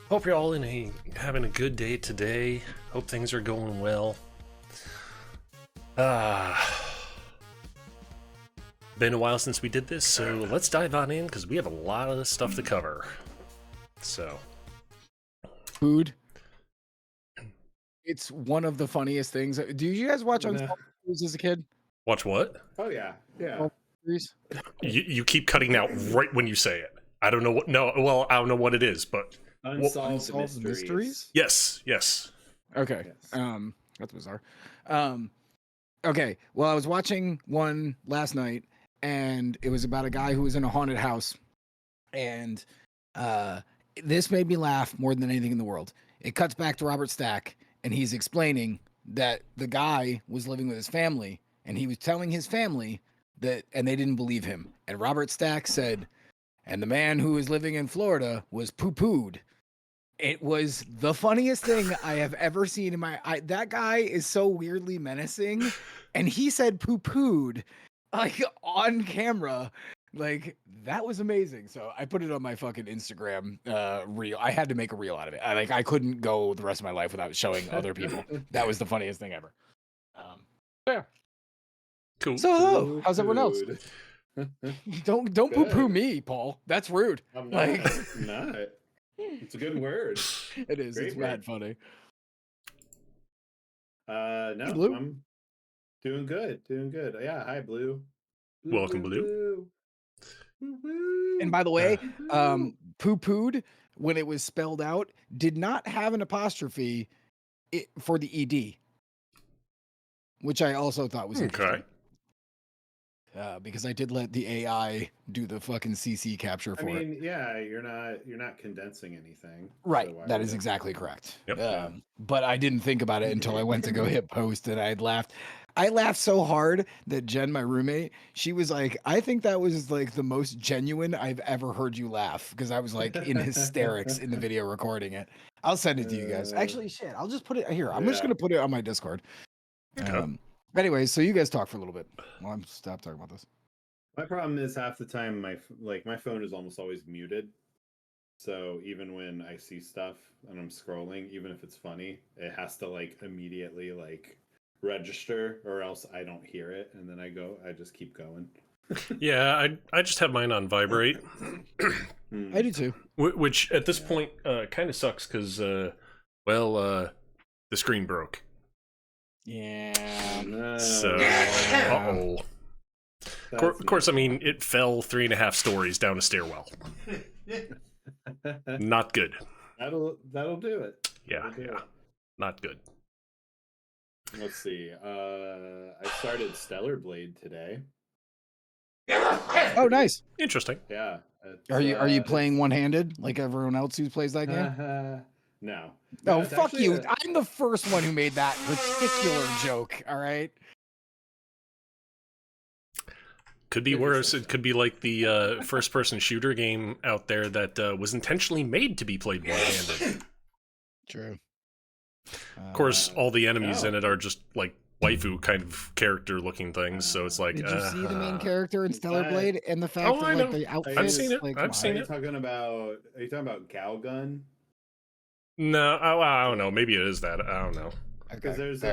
Hope you're all having a good day today. Hope things are going well. Been a while since we did this, so let's dive on in because we have a lot of stuff to cover. So, food. It's one of the funniest things. Do you guys watch Unsolved Mysteries as a kid? watch what? Oh yeah. You keep cutting out right when you say it. I don't know what. No, well, I don't know what it is, but Unsolved Mysteries. yes. Okay. Yes. That's bizarre. Okay. Well, I was watching one last night, and it was about a guy who was in a haunted house, and this made me laugh more than anything in the world. It cuts back to Robert Stack, and he's explaining that the guy was living with his family, and he was telling his family that, and they didn't believe him. And Robert Stack said, and the man who was living in Florida was poo-pooed. It was the funniest thing I have ever seen in my. That guy is so weirdly menacing, and he said "poo-pooed" like on camera. Like that was amazing. So I put it on my fucking Instagram reel. I had to make a reel out of it. I couldn't go the rest of my life without showing other people. That was the funniest thing ever. Yeah. Cool. So hello, how's everyone else? Don't poo-poo me, Paul. That's rude. I'm not. Like, I'm not. It's a good word. It is. Great It's word. mad funny. No, Blue? I'm doing good. Yeah, hi, Blue. Welcome, Blue. And by the way, poo-pooed, when it was spelled out, did not have an apostrophe for the ed, which I also thought was interesting. Because I did let the AI do the fucking CC capture for it. Yeah, you're not condensing anything. Right, So that is exactly correct. Yep. But I didn't think about it until I went to go hit post, and I laughed so hard that Jen, my roommate, she was like, I think that was like the most genuine I've ever heard you laugh, because I was like in hysterics in the video recording it. I'll send it to you guys. Actually, shit, I'll just put it here. I'm just gonna put it on my Discord. Anyway, so you guys talk for a little bit while I'm stop talking about this. My problem is half the time my phone is almost always muted. So even when I see stuff and I'm scrolling, even if it's funny, it has to like immediately like register, or else I don't hear it, and then I just keep going. Yeah, I just have mine on vibrate. I do too. Which at this point kind of sucks because the screen broke. Yeah. No. So, Of course, I mean, it fell 3.5 stories down a stairwell. Not good. That'll do it. Yeah. Not good. Let's see. I started Stellar Blade today. Oh, nice. Interesting. Yeah. Are you playing one-handed like everyone else who plays that game? No. Oh, fuck you. I'm the first one who made that particular joke, all right? Could be worse. It could be like the first-person shooter game out there that was intentionally made to be played one-handed. True. Of course, all the enemies in it are just like waifu kind of character-looking things, so it's like... Did you see the main character in Stellar Blade and the fact that like, the outfits? I've seen it. Like, I've seen Are you it. talking about Galgun? No, I don't know. Maybe it is that. I don't know. Because there's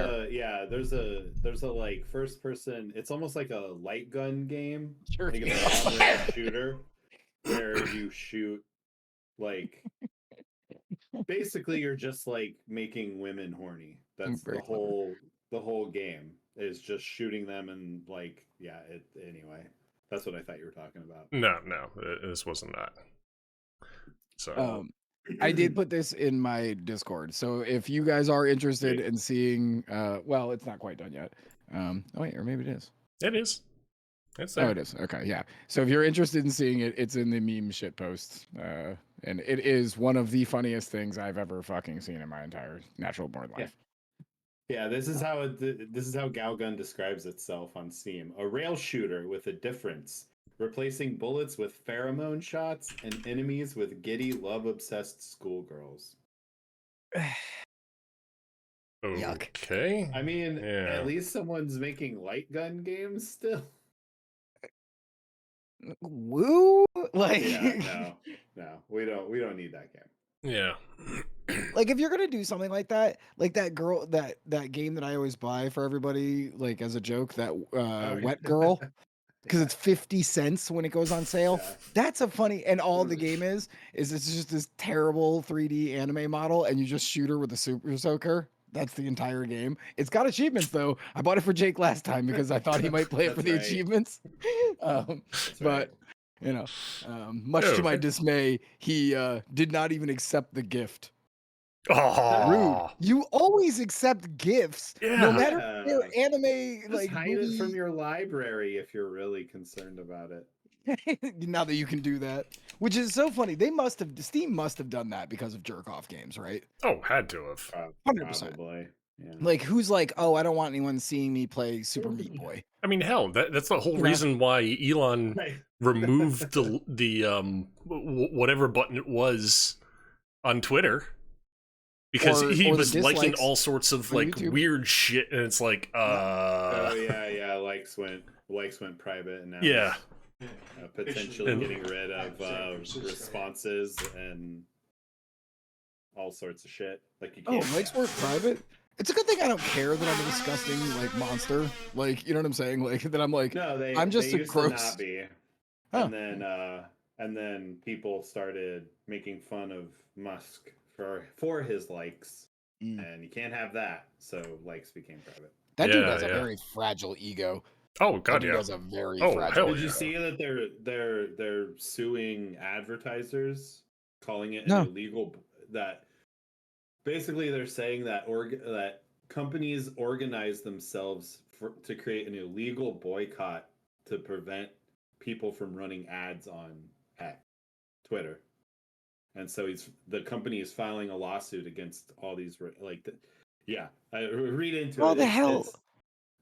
a like first person. It's almost like a light gun game. Sure. Think of a shooter where you shoot like basically you're just like making women horny. That's the whole game is just shooting them and like anyway. That's what I thought you were talking about. No, this wasn't that. So I did put this in my Discord. So if you guys are interested in seeing, well, it's not quite done yet. Oh wait, or maybe it is. It is. It's there. Oh, it is. Okay, yeah. So if you're interested in seeing it, it's in the meme shit post, and it is one of the funniest things I've ever fucking seen in my entire natural born life. Yeah, this is how Galgun describes itself on Steam: a rail shooter with a difference. Replacing bullets with pheromone shots and enemies with giddy, love-obsessed schoolgirls. Yuck. Okay. I mean, at least someone's making light gun games still. Woo! Like, no, we don't need that game. Yeah. Like if you're gonna do something like that girl, that game that I always buy for everybody, like as a joke, that yeah. Wet Girl, because it's 50 cents when it goes on sale. Yeah. That's a funny, and all the game is it's just this terrible 3D anime model, and you just shoot her with a super soaker. That's the entire game. It's got achievements though. I bought it for Jake last time because I thought he might play it for That's the right. achievements. That's But you know, much Oh. to my dismay, he did not even accept the gift. Oh, Rude. You always accept gifts, no Yeah. matter if they're anime, Just like hide it from movie. your library if you're really concerned about it. Now that you can do that, which is so funny. Steam must have done that because of jerk off games, right? Oh, had to have. 100%. Probably. Yeah. Like, who's like, oh, I don't want anyone seeing me play Super Meat Boy. I mean, hell, that's the whole You know? reason why Elon Right. removed the whatever button it was on Twitter, because Or he the was liking dislikes all sorts of on like YouTube. weird shit, and it's like, Oh yeah. Likes went private, and now yeah, potentially And- getting rid of responses and all sorts of shit. Like you Oh, can't. likes work private. It's a good thing I don't care that I'm a disgusting like monster. Like, you know what I'm saying? Like that I'm like, No, I'm just they a used gross- to not be. Huh. And then people started making fun of Musk for his likes, Mm. and you can't have that. So likes became private. that dude Yeah, has a yeah. very fragile ego. oh That god, dude yeah, has a very Oh, fragile hell Did you yeah. see that they're suing advertisers, calling it No. an illegal? That basically they're saying that that companies organize themselves to create an illegal boycott to prevent people from running ads on Twitter, and so the company is filing a lawsuit against all these I read into Well, it. the hell-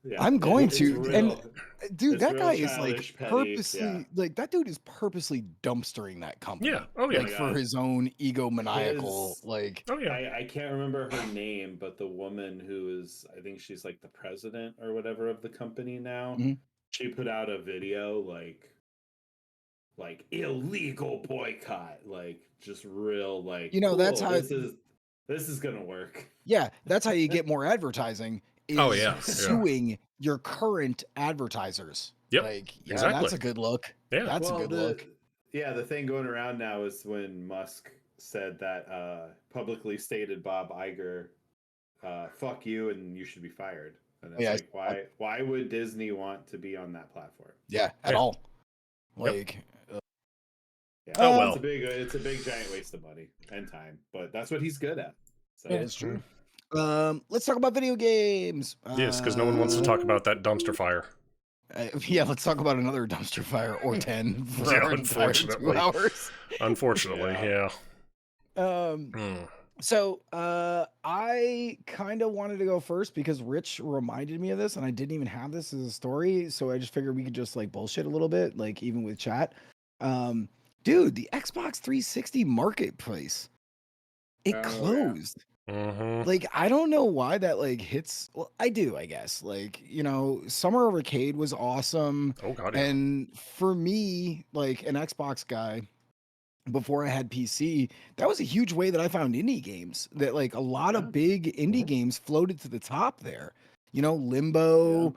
yeah, I'm going it's to, real. and dude, It's that real guy is childish, like petty, purposely, yeah. like that dude is purposely dumpstering that company. yeah, oh yeah, Like for his own egomaniacal, His- like oh yeah. I can't remember her name, but the woman who is, I think she's like the president or whatever of the company now. Mhm. She put out a video like illegal boycott, like just real like. You know, that's cool, how- this is gonna work. yeah, that's how you get more advertising. Is Oh, yeah, yeah. suing your current advertisers. Yep, Like, yeah, exactly. that's a good look. Yeah. That's a good look. Yeah, the thing going around now is when Musk said that publicly stated Bob Iger, fuck you and you should be fired. And it's Yeah, like, why would Disney want to be on that platform? Yeah, at Yeah. all. Yep. Like, Yeah, Oh, well. it's a big giant waste of money and time, but that's what he's good at. So it is true. Let's talk about video games. Yes, because no one wants to talk about that dumpster fire. Yeah, let's talk about another dumpster fire or 10 for Yeah, our entire 2 unfortunately. hours. Unfortunately, Yeah. yeah. Um, so I kind of wanted to go first because Rich reminded me of this, and I didn't even have this as a story, so I just figured we could just like bullshit a little bit, like even with chat. Dude, the Xbox 360 marketplace, it Oh, yeah. closed. Mm-hmm. Like, I don't know why that like hits. Well, I do, I guess. Like, you know, Summer of Arcade was awesome. Oh god, yeah. And for me, like an Xbox guy, before I had PC, that was a huge way that I found indie games. That like a lot Yeah. of big indie games floated to the top there. You know, Limbo,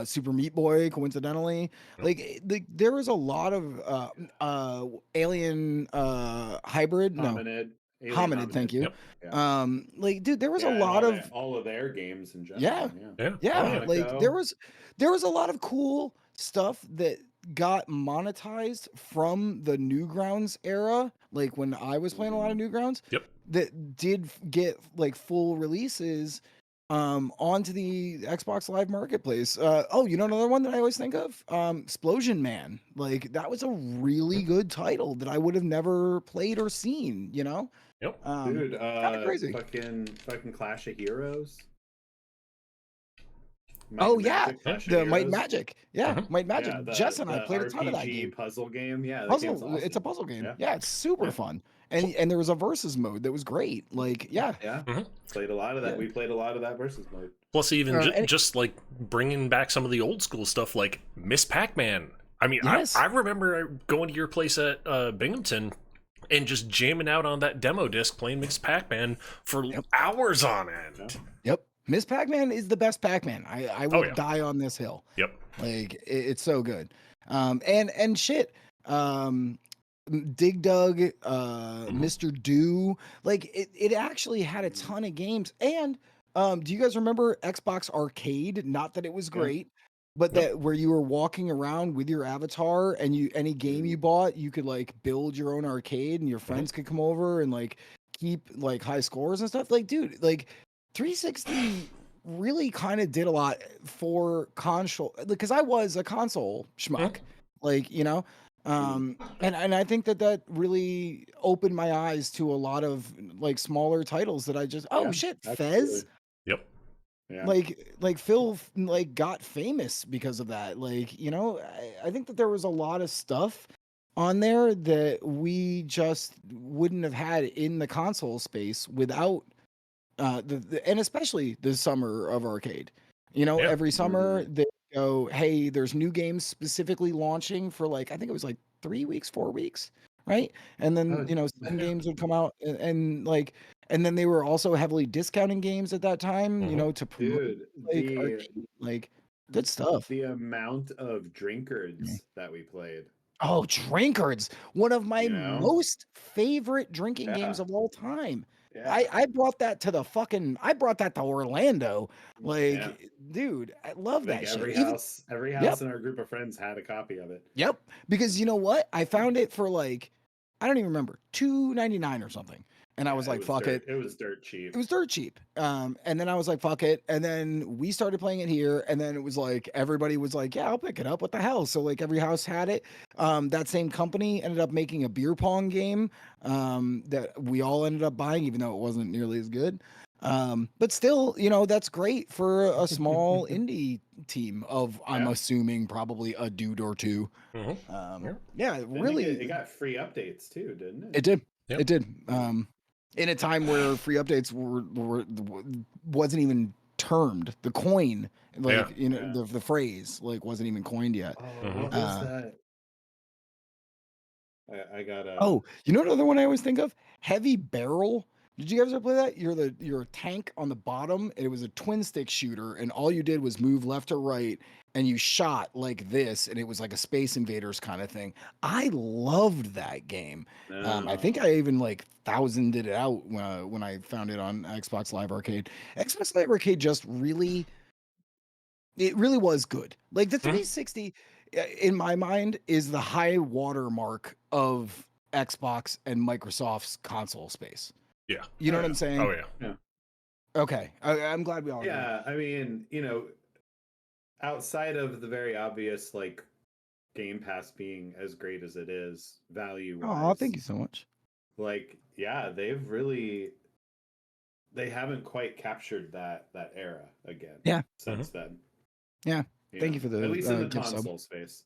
Super Meat Boy, coincidentally. Like there was a lot of Alien Hybrid. No, Alien Hominid, thank you. Yep. Yeah. Like dude, there was Yeah, a and lot of all of their games in general. Yeah. Yeah. yeah, Oh, like Monaco. there was a lot of cool stuff that got monetized from the Newgrounds era, like when I was playing a lot of Newgrounds. Yep. That did get like full releases onto the Xbox Live Marketplace. Oh, you know another one that I always think of? Explosion Man. Like that was a really good title that I would have never played or seen, you know? Yep. Dude, kinda crazy. fucking Clash of Heroes. Oh, yeah, Clash of The Might Heroes. Magic. Yeah, Mhm. Might Magic. Yeah, Jess and I the played a ton of that RPG game. puzzle game. Yeah, that game's Puzzle. It's a awesome. puzzle game. Yeah. Yeah, it's super Yeah. fun. And there was a versus mode that was great. Like, yeah. Yeah, Mhm. played a lot of that. Yeah. We played a lot of that versus mode. Plus, even and- just like bringing back some of the old school stuff, like Miss Pac-Man. I mean, Yes. I remember going to your place at Binghamton and just jamming out on that demo disc playing Miss Pac-Man for Yep. hours on end. Yep. Miss Pac-Man is the best Pac-Man. I will yeah. die on this hill. Yep. Like it's so good. And shit. Dig Dug, Mr. Do, like it actually had a ton of games. And do you guys remember Xbox Arcade? Not that it was great, but Nope. that where you were walking around with your avatar and any game you bought, you could like build your own arcade and your friends could come over and like keep like high scores and stuff. Like, dude, like 360 really kind of did a lot for console because I was a console schmuck. Like, you know, and I think that really opened my eyes to a lot of like smaller titles that I just shit, Fez. Yep. Yeah. Like Phil like got famous because of that. Like, you know, I think that there was a lot of stuff on there that we just wouldn't have had in the console space without and especially the summer of arcade. You know, Yeah. every summer they go, hey, there's new games specifically launching for like I think it was like 3 weeks, 4 weeks, right? And then you know some games would come out and like and then they were also heavily discounting games at that time, you know, to promote Dude, like arcade, like good stuff. the amount of drinkards that we played. Oh, Drinkards, one of my You know? most favorite drinking games Yeah. of all time. Yeah. I brought that to I brought that to Orlando. Like, Yeah. dude, I love Like that shit. every Even, house Yep. in our group of friends had a copy of it. Yep. Because you know what? I found it for like, I don't even remember, $2.99 or something. And I was like, fuck it. It was dirt cheap. It was dirt cheap. And then I was like, fuck it. And then we started playing it here. And then it was like, everybody was like, yeah, I'll pick it up. What the hell? So like every house had it. That same company ended up making a beer pong game that we all ended up buying, even though it wasn't nearly as good. But still, you know, that's great for a small indie team of, I'm assuming, probably a dude or two. Yeah, really. It got free updates too, didn't it? It did. Yep. It did. In a time where free updates wasn't even termed the coin, like you know the phrase like wasn't even coined yet. Oh, what was that? I got a. Oh, you know another one I always think of? Heavy Barrel. Did you guys ever play that? You're a tank on the bottom. And it was a twin stick shooter, and all you did was move left or right, and you shot like this, and it was like a Space Invaders kind of thing. I loved that game. I think I even like thousanded it out when I found it on Xbox Live Arcade. Xbox Live Arcade just really, it really was good. Like the 360, in my mind, is the high watermark of Xbox and Microsoft's console space. Yeah. You know what I'm saying? Oh yeah. Okay. I'm glad we all. Yeah, I mean, you know, outside of the very obvious, like Game Pass being as great as it is, value. Oh, thank you so much. Like, yeah, they haven't quite captured that era again. Yeah. Since then. Yeah. Thank you for the at least in the gift console sub. space.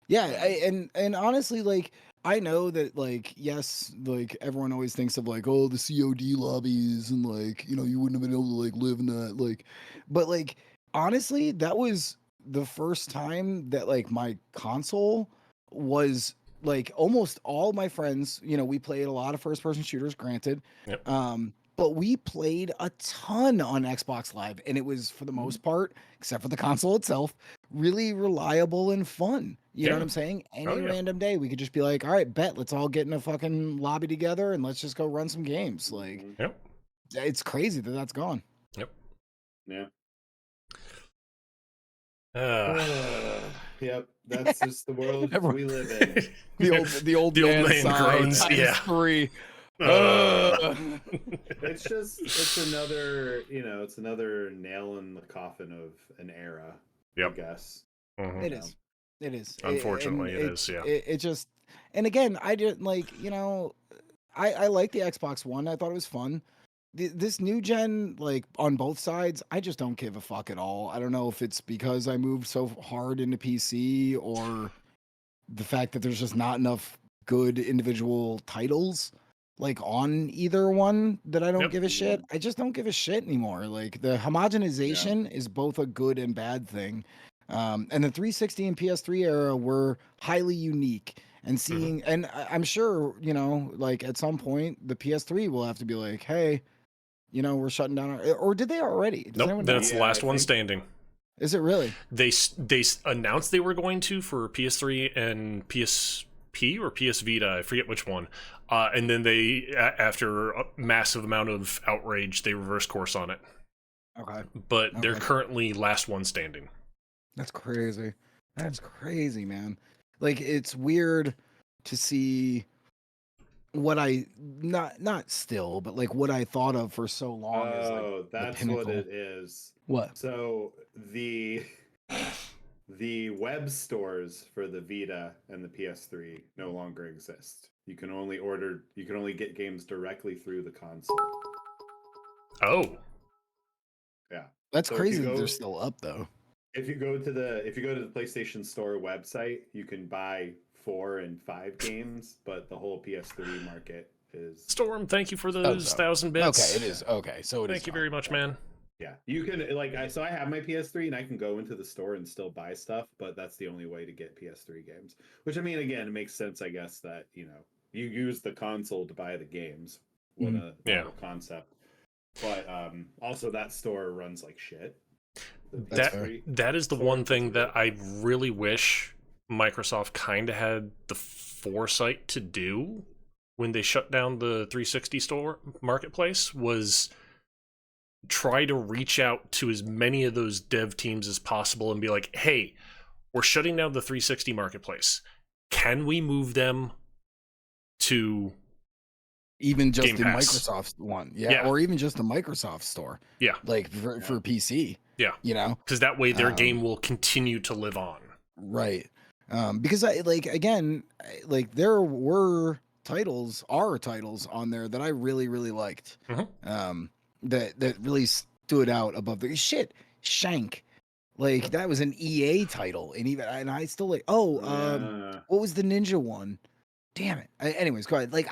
Yeah, and honestly, like I know that like yes, like everyone always thinks of like the COD lobbies and like you know you wouldn't have been able to like live in that like, but like honestly, that was the first time that like my console was like almost all my friends. You know, we played a lot of first person shooters, granted. Yep. But we played a ton on Xbox Live, and it was for the most part, except for the console itself, really reliable and fun. You know what I'm saying? Any random day, we could just be like, all right, bet, let's all get in a fucking lobby together and let's just go run some games. Like, it's crazy that that's gone. Yep. Yeah. Yep. That's just the world we live in. The old man groans. Yeah. 3. It's another, you know, it's another nail in the coffin of an era. Yep. I guess. It is. It is. Unfortunately, it is. Yeah. It just, and again, I didn't like, you know, I like the Xbox One. I thought it was fun. This new gen, like on both sides, I just don't give a fuck at all. I don't know if it's because I moved so hard into PC or the fact that there's just not enough good individual titles like on either one that I don't give a shit. I just don't give a shit anymore. Like the homogenization is both a good and bad thing. And the 360 and PS3 era were highly unique. and seeing, and I'm sure, you know, like at some point the PS3 will have to be like, hey, you know, we're shutting down or did they already? Does Nope, anyone know? that's the Yeah, last I one think- standing. Is it really? They announced they were going to for PS3 and PSP or PS Vita, I forget which one. And then they, after a massive amount of outrage, they reversed course on it. Okay. But they're Okay. currently last one standing. That's crazy. That's crazy, man. Like it's weird to see what I not still, but like what I thought of for so long is like Oh, the that's pinnacle. what it is. What? So the web stores for the Vita and the PS3 no longer exist. You can only get games directly through the console. Oh, Yeah. That's So if you crazy that go- they're still up though. If you go to the PlayStation Store website, you can buy 4 and 5 games, but the whole PS3 market is Storm, thank you for those so. 1,000 bits. Okay, it is okay. So it is. Thank you fine. very much, man. yeah. You can so I have my PS3 and I can go into the store and still buy stuff, but that's the only way to get PS3 games. Which I mean, again, it makes sense, I guess, that you use the console to buy the games. What a Yeah. novel concept. But also that store runs like shit. The That's PS3 That is the store one runs thing that really- I really wish Microsoft kind of had the foresight to do when they shut down the 360 store marketplace was try to reach out to as many of those dev teams as possible and be like, hey, we're shutting down the 360 marketplace. Can we move them to Even just Game the Pass. Microsoft one, yeah, Yeah. or even just the Microsoft store, Yeah. like for PC, Yeah. you know, because that way their Um, game will continue to live on. right? Because I like again, like there were our titles on there that I really really liked, Mhm. that really stood out above the shit. Shank, like that was an EA title, and I still like. Oh, Yeah. what was the ninja one? Damn it. Anyways, go ahead. Like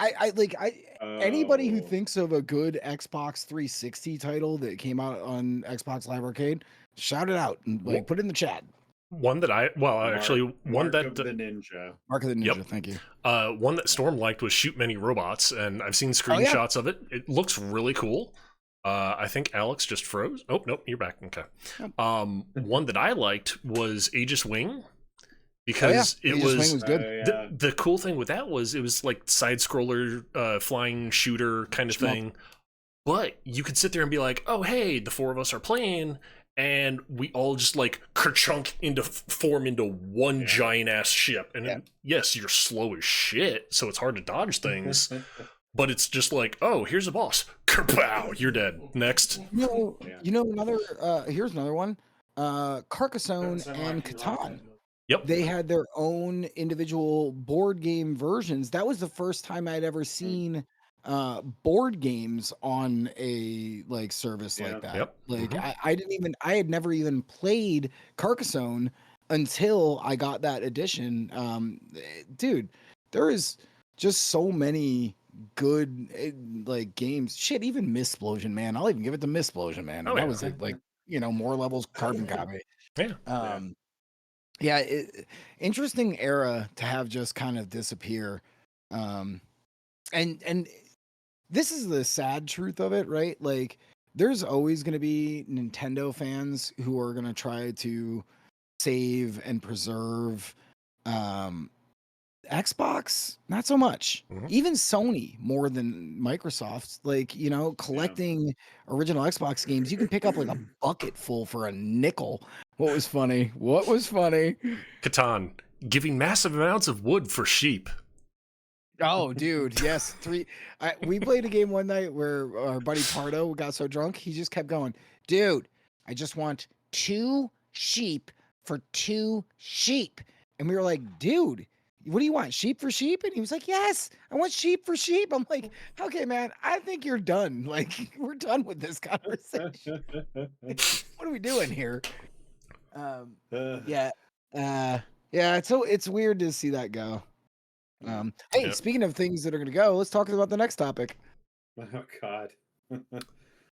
anybody who Oh. thinks of a good Xbox 360 title that came out on Xbox Live Arcade, shout it out and like put it in the chat. One that actually one Mark that of the Ninja. Mark of the Ninja. Yep. Thank you. one that Storm liked was Shoot Many Robots, and I've seen Oh, yeah. screenshots of it. It looks really cool. I think Alex just froze. Oh nope, you're back. Okay. One that I liked was Aegis Wing because it Aegis was, Wing was good. Yeah. the cool thing with that was it was like side scroller, flying shooter kind of Shmup. thing. But you could sit there and be like, oh hey, the four of us are playing, and we all just like kerchunk form into one Yeah. giant ass ship. And Yeah. yes, you're slow as shit, so it's hard to dodge things. But it's just like, oh, here's a boss. Kerpow, you're dead. Next. Yeah. You know another. Here's another one. Carcassonne and Catan. Yep. They had their own individual board game versions. That was the first time I'd ever seen board games on a like service Yeah. like that. Yep. Like Mhm. I had never even played Carcassonne until I got that edition. Dude, there is just so many good like games. Shit, even Mistplosion, man. I'll even give it to Mistplosion, man. Oh, And that yeah. was like, you know, more levels carbon copy. Yeah. Yeah, interesting era to have just kind of disappear. And this is the sad truth of it, right? Like there's always going to be Nintendo fans who are going to try to save and preserve Xbox, not so much. Mhm. Even Sony more than Microsoft. Like, you know, collecting original Xbox games, you can pick up like a bucket full for a nickel. What was funny? What was funny? Catan, giving massive amounts of wood for sheep. Oh, dude, yes. We played a game one night where our buddy Pardo got so drunk, he just kept going, dude, I just want 2 sheep for 2 sheep. And we were like, dude, what do you want? Sheep for sheep? And he was like, yes, I want sheep for sheep. I'm like, okay, man, I think you're done. Like, we're done with this conversation. What are we doing here? Yeah. Yeah, so it's weird to see that go. Hey, Yep. speaking of things that are gonna go, let's talk about the next topic. Oh God.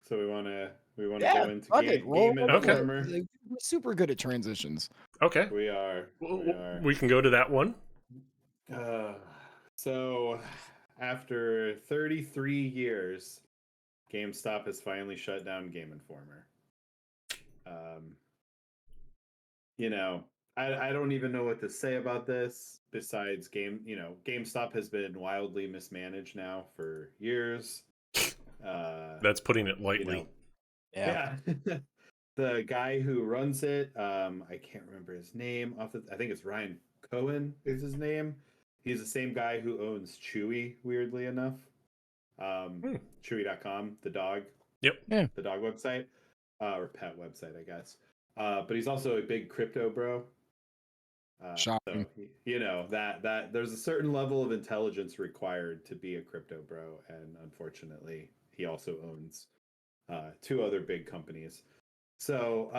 So we want to Yeah, go into fuck it, game, roll game it. Okay. Informer. Like, we're super good at transitions. Okay. We are. We are. We can go to that one. So after 33 years, GameStop has finally shut down Game Informer. You know, I don't even know what to say about this besides GameStop has been wildly mismanaged now for years. That's putting it lightly. You know, yeah. The guy who runs it, I can't remember his name. I think it's Ryan Cohen is his name. He's the same guy who owns Chewy, weirdly enough. Chewy.com, the dog. Yep. Yeah. The dog website. Or pet website, I guess. But he's also a big crypto bro. Shocking. So you know that there's a certain level of intelligence required to be a crypto bro, and unfortunately, he also owns two other big companies. So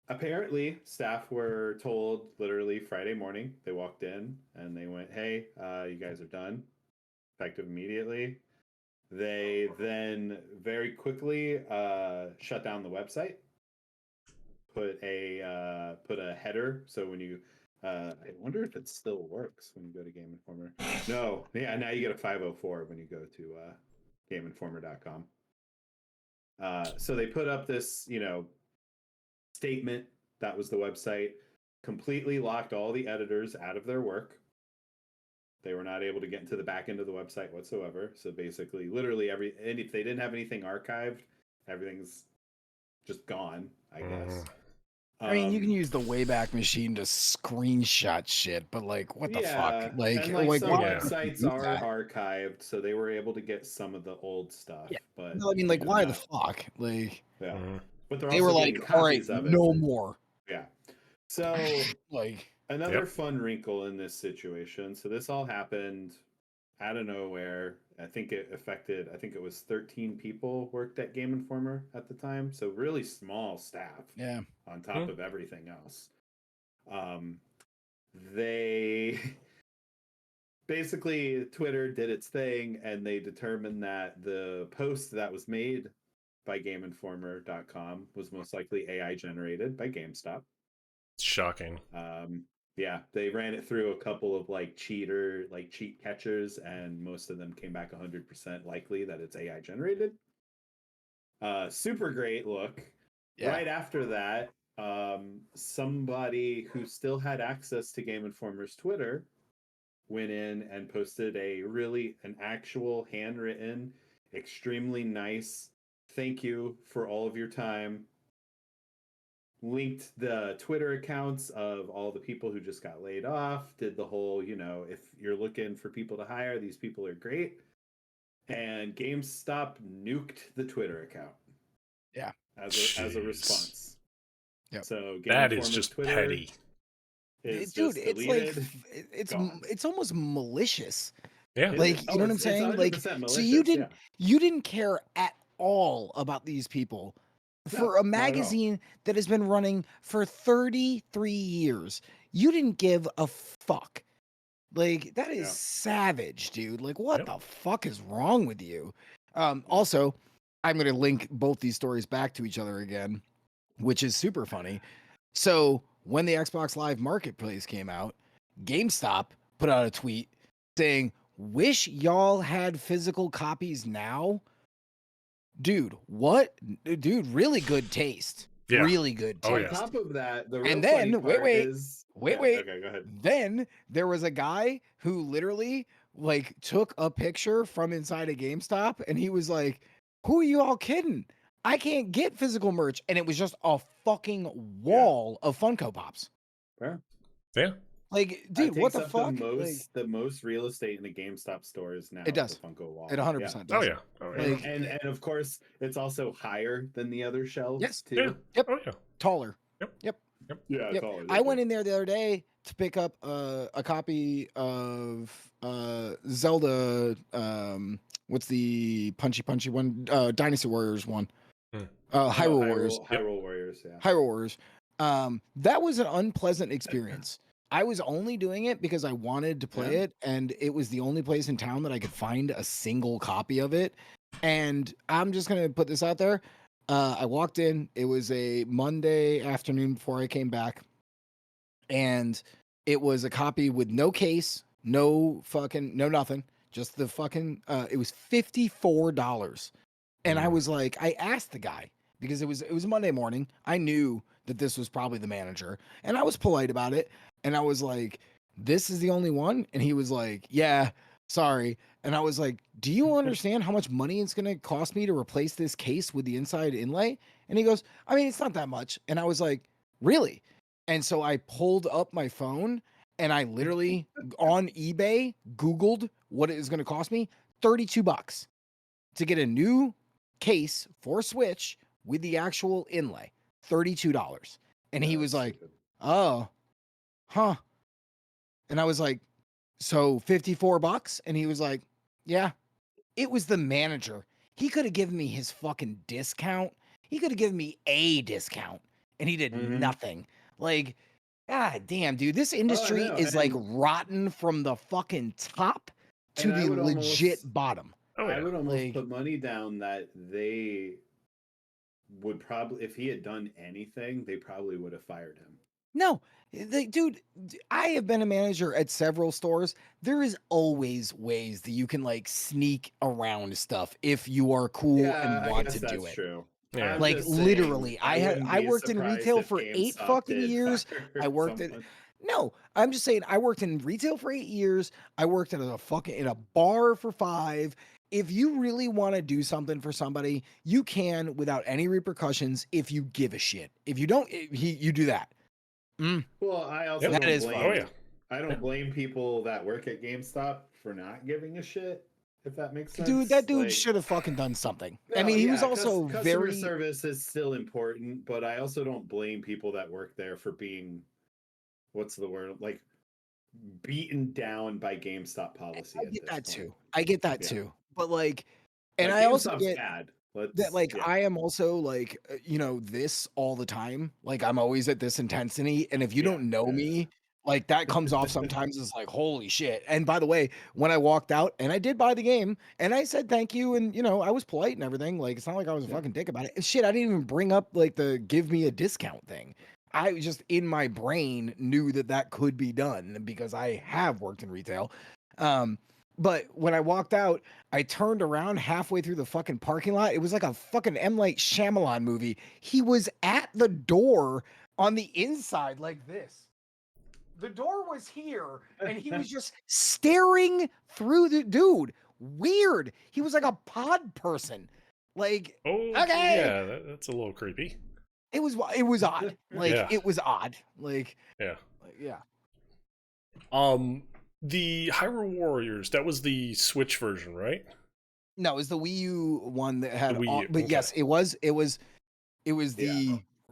apparently, staff were told literally Friday morning. They walked in and they went, "Hey, you guys are done," effective immediately. They then very quickly shut down the website. Put a header. So when you, I wonder if it still works when you go to Game Informer. No, yeah, now you get a 504 when you go to GameInformer.com. So they put up this, statement. That was the website. Completely locked all the editors out of their work. They were not able to get into the back end of the website whatsoever. So basically, literally and if they didn't have anything archived, everything's just gone, I guess. I mean, you can use the Wayback Machine to screenshot shit, but like, what the fuck? Like some websites are archived, so they were able to get some of the old stuff. Yeah. But no, I mean, like, why the fuck? Like, yeah, but they were like, all right, no more. Yeah. So, like, another fun wrinkle in this situation. So this all happened out of nowhere. I think it was 13 people worked at Game Informer at the time. So really small staff. Yeah. On top of everything else. They basically, Twitter did its thing and they determined that the post that was made by GameInformer.com was most likely AI generated by GameStop. Shocking. Yeah, they ran it through a couple of cheat catchers, and most of them came back 100% likely that it's AI generated. Super great look. Yeah. Right after that, somebody who still had access to Game Informer's Twitter went in and posted an actual handwritten, extremely nice thank you for all of your time. Linked the Twitter accounts of all the people who just got laid off, did the whole, if you're looking for people to hire, these people are great. And GameStop nuked the Twitter account. Yeah. As a response. Yep. So that is just Twitter petty. Dude, it's like it's almost malicious. Yeah. Like, you know what I'm saying? Like, so you didn't care at all about these people for a magazine that has been running for 33 years. You didn't give a fuck. Like, that is savage, dude. Like, what the fuck is wrong with you? Also, I'm going to link both these stories back to each other again, which is super funny. So when the Xbox Live Marketplace came out, GameStop put out a tweet saying, "Wish y'all had physical copies now." Dude, what? Dude, really good taste. Yeah. Really good taste. On top of that, the real and then wait. Okay, go ahead. Then there was a guy who literally took a picture from inside a GameStop, and he was like, "Who are you all kidding? I can't get physical merch," and it was just a fucking wall of Funko Pops. Yeah. Like, dude, what the fuck? The most real estate in a GameStop store is now it does. the Funko wall. It 100% does. Oh yeah. And of course, it's also higher than the other shelves too. Yeah. Yep. Oh yeah. Taller. Yep. Yeah. Taller. I went in there the other day to pick up a copy of Zelda. What's the punchy one? Dynasty Warriors one. Hyrule Warriors. Hyrule Warriors. Yeah. Hyrule Warriors. That was an unpleasant experience. I was only doing it because I wanted to play it, and it was the only place in town that I could find a single copy of it. And I'm just gonna put this out there. I walked in. It was a Monday afternoon before I came back, and It was a copy with no case, no nothing, just the fucking. It was $54, and I Mm. was like, I asked the guy because it was Monday morning. I knew that this was probably the manager, and I was polite about it, and I was like, "This is the only one," and he was like, "Yeah, sorry." And I was like, "Do you understand how much money it's going to cost me to replace this case with the inside inlay?" And he goes, "I mean, it's not that much." And I was like, "Really?" And so I pulled up my phone and I literally on eBay Googled what it is going to cost me, $32 to get a new case for Switch with the actual inlay. $32. And he was That's like, stupid. "Oh, huh." And I was like, "So $54?" And he was like, "Yeah." It was the manager. He could have given me his fucking discount. He could have given me a discount and he did Mhm. nothing. Like, God damn, dude, this Oh, I industry know, is like and rotten from the fucking top to and I the would almost legit bottom. Oh I yeah. would almost Like, put money down that they would probably, if he had done anything, they probably would have fired him. no, dude, I have been a manager at several stores. There is always ways that you can like sneak around stuff if you are cool and I want guess to do that's it. true. Yeah. I'm Like just saying, literally, I wouldn't I be worked in surprised retail if for 8 GameStop fucking did years. I fire worked at someone. No, I'm just saying I worked in retail for 8 years. I worked at a fucking in a bar for 5. If you really want to do something for somebody, you can without any repercussions if you give a shit. If you don't, you do that. Mm, Well, I also Yep. that don't is Oh blame yeah. fine. I Yeah. don't blame people that work at GameStop for not giving a shit, if that makes Dude, that sense. dude Like, should have fucking done something. I no, mean, he was yeah, also customer very service is still important, but I also don't blame people that work there for being, what's the word, like beaten down by GameStop policy I at get this that point. too. I get that Yeah. too. But like and Like I also GameStop's get bad. that Let's like yeah. I am also like this all the time. Like I'm always at this intensity and if you Yeah. don't know Yeah. me, like that comes off sometimes as like holy shit. And by the way, when I walked out and I did buy the game and I said thank you and I was polite and everything. Like it's not like I was a Yeah. fucking dick about it. And shit, I didn't even bring up like the give me a discount thing. I was just in my brain knew that that could be done because I have worked in retail. Um but when I walked out, I turned around halfway through the fucking parking lot. It was like a fucking M. Night Shyamalan movie. He was at the door on the inside like this. The door was here, and he was just staring through the dude. Weird. He was like a pod person. Like, Oh okay. yeah. That's a little creepy. It was odd. Like Yeah. it was odd. Yeah. Yeah. The Hyrule Warriors. That was the Switch version, right? No, it was the Wii U one that The had Wii all, U. but Okay. yes, it was Yeah.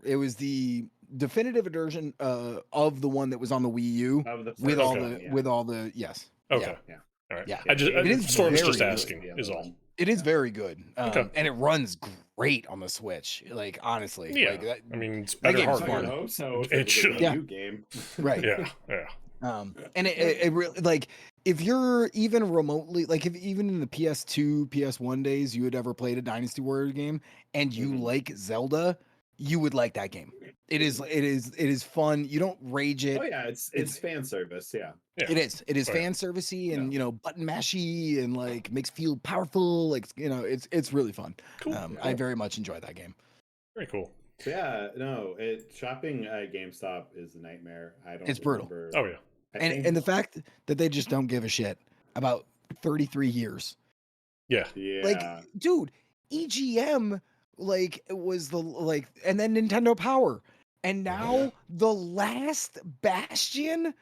it was the definitive version of the one that was on the Wii U Of the with first all Okay. one, the yeah. with all the yes. Yeah. Okay. Yeah. All right. Yeah. Yeah, I It is Storm's just very asking. the Is other all. one. It is Yeah. very good. Okay. And it runs great on the Switch. Like honestly, Yeah. like that I mean, it's that better game's I hardware. would fun. hope so if It it was a should. Wii Yeah. U game. Right. Yeah. Yeah. And it really like if you're even remotely like if even in the PS2, PS1 days you had ever played a Dynasty Warrior game and you Mhm. like Zelda, you would like that game. It is fun. You don't rage it. Oh yeah, it's fan service. Yeah. Yeah. It is Oh, yeah. fan servicey and Yeah. button mashy and like makes feel powerful. Like it's really fun. Cool. I Cool. very much enjoy that game. Very cool. So yeah, no, shopping at GameStop is a nightmare. I don't It's brutal. remember. Oh yeah. I And think the fact that they just don't give a shit about 33 years. Yeah. Like, yeah. dude, EGM like was the like and then Nintendo Power. And now Yeah. the last bastion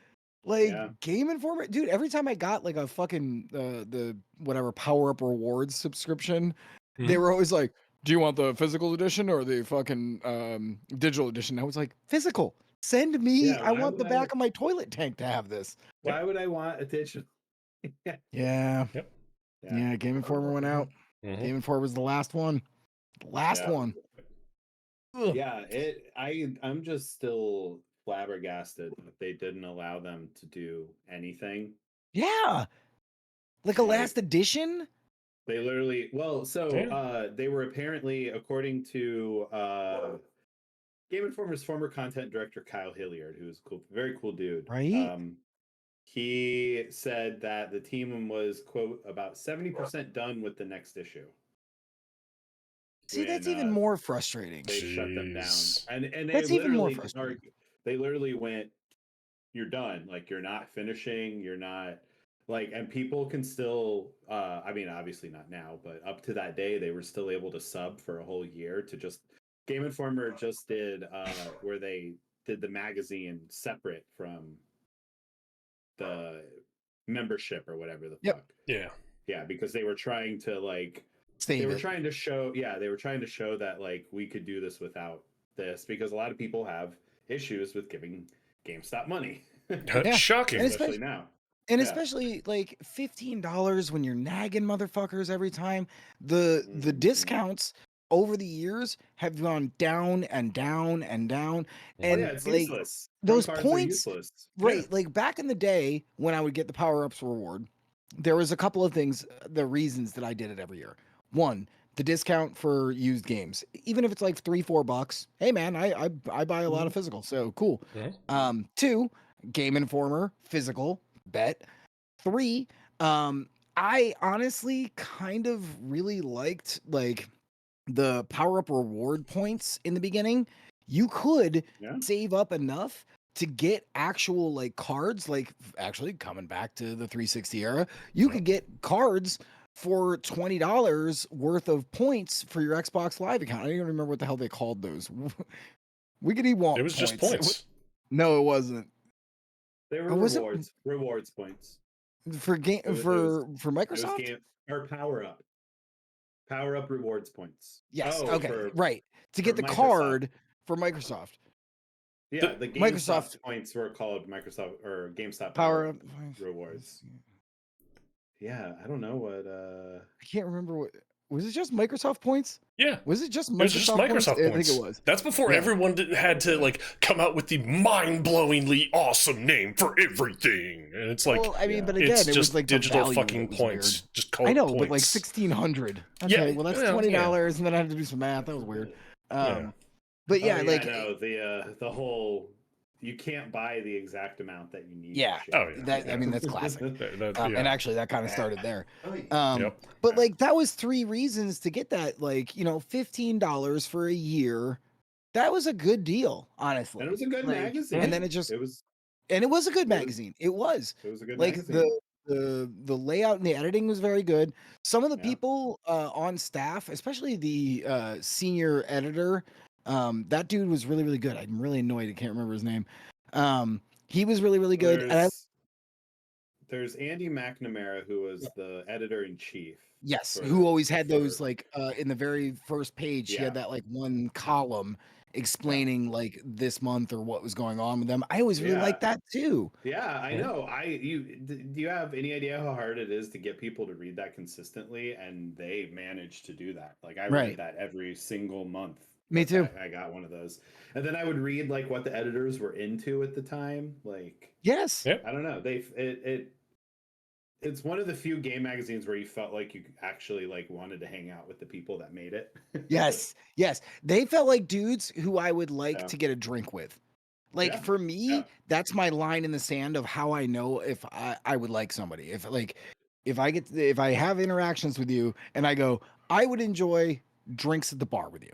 like Yeah. Game Informer, dude. Every time I got like a fucking the whatever Power Up Rewards subscription, they Mhm. were always like, "Do you want the physical edition or the fucking digital edition?" I was like, "Physical. Send me. Yeah. I want the back of my toilet tank to have this." Why would I want a digital? Yeah, Yep. yeah. Game Informer went out. Mhm. Game Informer was the last one. The last Yeah. one. Ugh. Yeah, I'm just still flabbergasted that they didn't allow them to do anything. Yeah, like a Like, last edition. they literally, well, so Yeah. they were apparently, according to Game Informer's former content director Kyle Hilliard, who's cool, very cool dude. Right? He said that the team was, quote, about 70% done with the next issue. See, that's even more frustrating. They shut them down, Jeez. and they That's even more literally frustrating. they literally went, "You're done. Like you're not finishing. You're not like." And people can still, I mean, obviously not now, but up to that day, they were still able to sub for a whole year to just. Game Informer just did where they did the magazine separate from the membership or whatever the Yep. fuck. Yeah, because they were trying to like Save they were it. trying to show they were trying to show that like we could do this without this, because a lot of people have issues with giving GameStop money. Shocking. And Especially now. And Yeah. especially like $15 when you're nagging motherfuckers every time. The Mhm. discounts over the years have gone down and down and down. And Oh yeah, it's like useless. those Trump cards are points, useless. right? Yeah. Like back in the day when I would get the power ups reward, there was a couple of things, the reasons that I did it every year. One, the discount for used games, even if it's like $3-4. Hey man, I buy a lot of physical, so cool. Mhm. Two, Game Informer physical bet. 3, I honestly kind of really liked like the power up reward points in the beginning. You could Yeah. save up enough to get actual like cards, like actually coming back to the 360 era, you could get cards for $20 worth of points for your Xbox Live account. I don't even remember what the hell they called those. Wiggity Womp It was just points. points. No, it wasn't. They were Oh, was it rewards points. for game It was for It was Microsoft? game or power up rewards points. Yes. Oh, Okay. Right. To get for the Microsoft. card for Microsoft. Yeah, the GameStop Microsoft points were called Microsoft or GameStop Power Power Up rewards. Yeah, I don't know what I can't remember what was it. Just Microsoft points? Yeah. Was it just Microsoft, It was just Microsoft points? points. I think it was. That's before Yeah. everyone had to like come out with the mind-blowingly awesome name for everything. And it's like, well, I mean, yeah. but again, it's it just was like the digital value fucking that was points. weird. Just call I it know, points. but like 1,600. Okay, Yeah, well that's yeah, $20, and then I had to do some math. That was weird. Yeah. But yeah, Oh, like no, the whole you can't buy the exact amount that you need. Yeah. shit. Oh, yeah. that I mean that's classic. And actually, that kind of started there. Yep. But like that was 3 reasons to get that. Like, you know, $15 for a year. That was a good deal, honestly. And it was a good Like, magazine. and then it just it was and it was a good magazine. It was a good like magazine. the layout and the editing was very good. Some of the Yeah. people on staff, especially the senior editor, that dude was really, really good. I'm really annoyed I can't remember his name. He was really, really good. And There's Andy McNamara, who was the editor in chief. yes, for- who always had those for- like in the very first page, he Yeah. had that like one column explaining like this month or what was going on with them. I always really Yeah. liked that too. Yeah, I know. Do you have any idea how hard it is to get people to read that consistently? And they managed to do that. Like I Right. read that every single month. Me Like, too. I got one of those, and then I would read like what the editors were into at the time. Like Yes. Yeah. I don't know. It's one of the few game magazines where you felt like you actually like wanted to hang out with the people that made it. Yes. Yes. They felt like dudes who I would like Yeah. to get a drink with. Like Yeah, for me, yeah. that's my line in the sand of how I know if I would like somebody. If like if I have interactions with you and I go, I would enjoy drinks at the bar with you.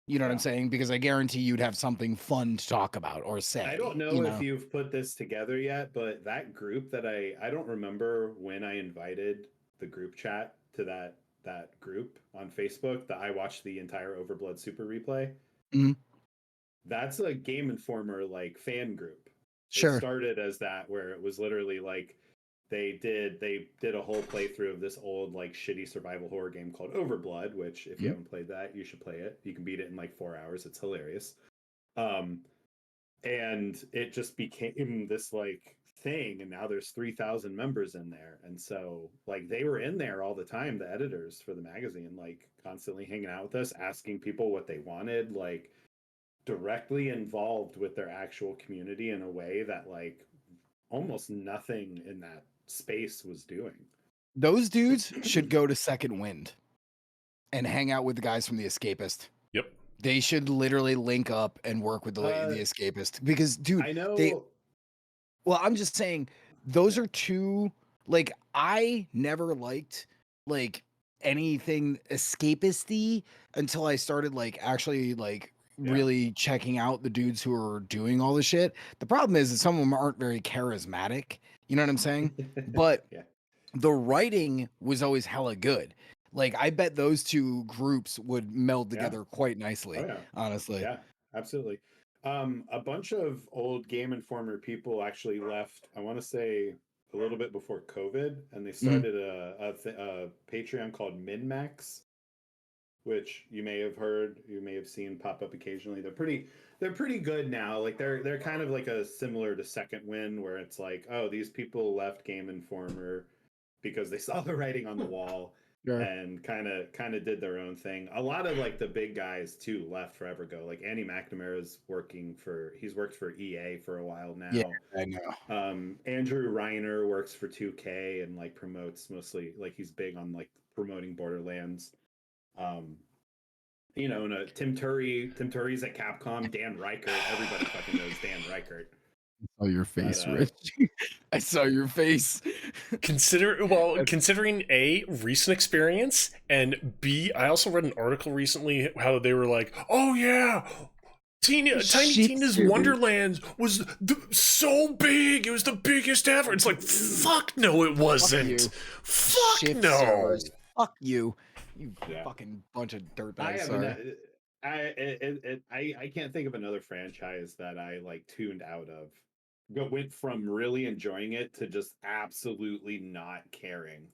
You know what I'm Yeah. saying? Because I guarantee you'd have something fun to talk about or say. I don't know you if you've put this together yet, but that group that I don't remember when I invited the group chat to that group on Facebook that I watched the entire Overblood Super Replay. Mhm. That's a Game Informer like fan group. Sure. It started as that, where it was literally like they did a whole playthrough of this old like shitty survival horror game called Overblood, which if you Mhm. haven't played that, you should play it. You can beat it in like 4 hours. It's hilarious. And it just became this like thing, and now there's 3,000 members in there. And so like they were in there all the time, the editors for the magazine, like constantly hanging out with us, asking people what they wanted, like directly involved with their actual community in a way that like almost nothing in that space was doing. Those dudes should go to Second Wind and hang out with the guys from The Escapist. Yep. They should literally link up and work with the Escapist because, dude, I know. Well, I'm just saying those are two. Like, I never liked like anything escapisty until I started like actually like really checking out the dudes who are doing all the shit. The problem is that some of them aren't very charismatic. You know what I'm saying? But Yeah. the writing was always hella good. Like, I bet those two groups would meld together quite nicely. Oh, yeah. Honestly. Yeah, absolutely. A bunch of old Game Informer people actually left, I want to say a little bit before COVID, and they started a Patreon called MinMax, which you may have heard, you may have seen pop up occasionally. They're pretty good now. Like they're kind of like a similar to Second Wind, where it's like, oh, these people left Game Informer because they saw the writing on the wall. Sure. And kind of did their own thing. A lot of like the big guys too left forever ago. Like Andy McNamara's he's worked for EA for a while now. Yeah, I know. Andrew Reiner works for 2K and like promotes mostly, like he's big on like promoting Borderlands. You know, and Tim Turry's at Capcom. Dan Reichert, everybody fucking knows Dan Reichert. I saw your face, Rich. I saw your face. Considering A, recent experience, and B, I also read an article recently how they were like, oh yeah, Tiny Tina's Wonderlands was so big, it was the biggest ever. It's like, fuck no, it wasn't. Fuck no. Servers. Fuck you. You fucking bunch of dirtbags. I can't think of another franchise that I like tuned out of. Went from really enjoying it to just absolutely not caring.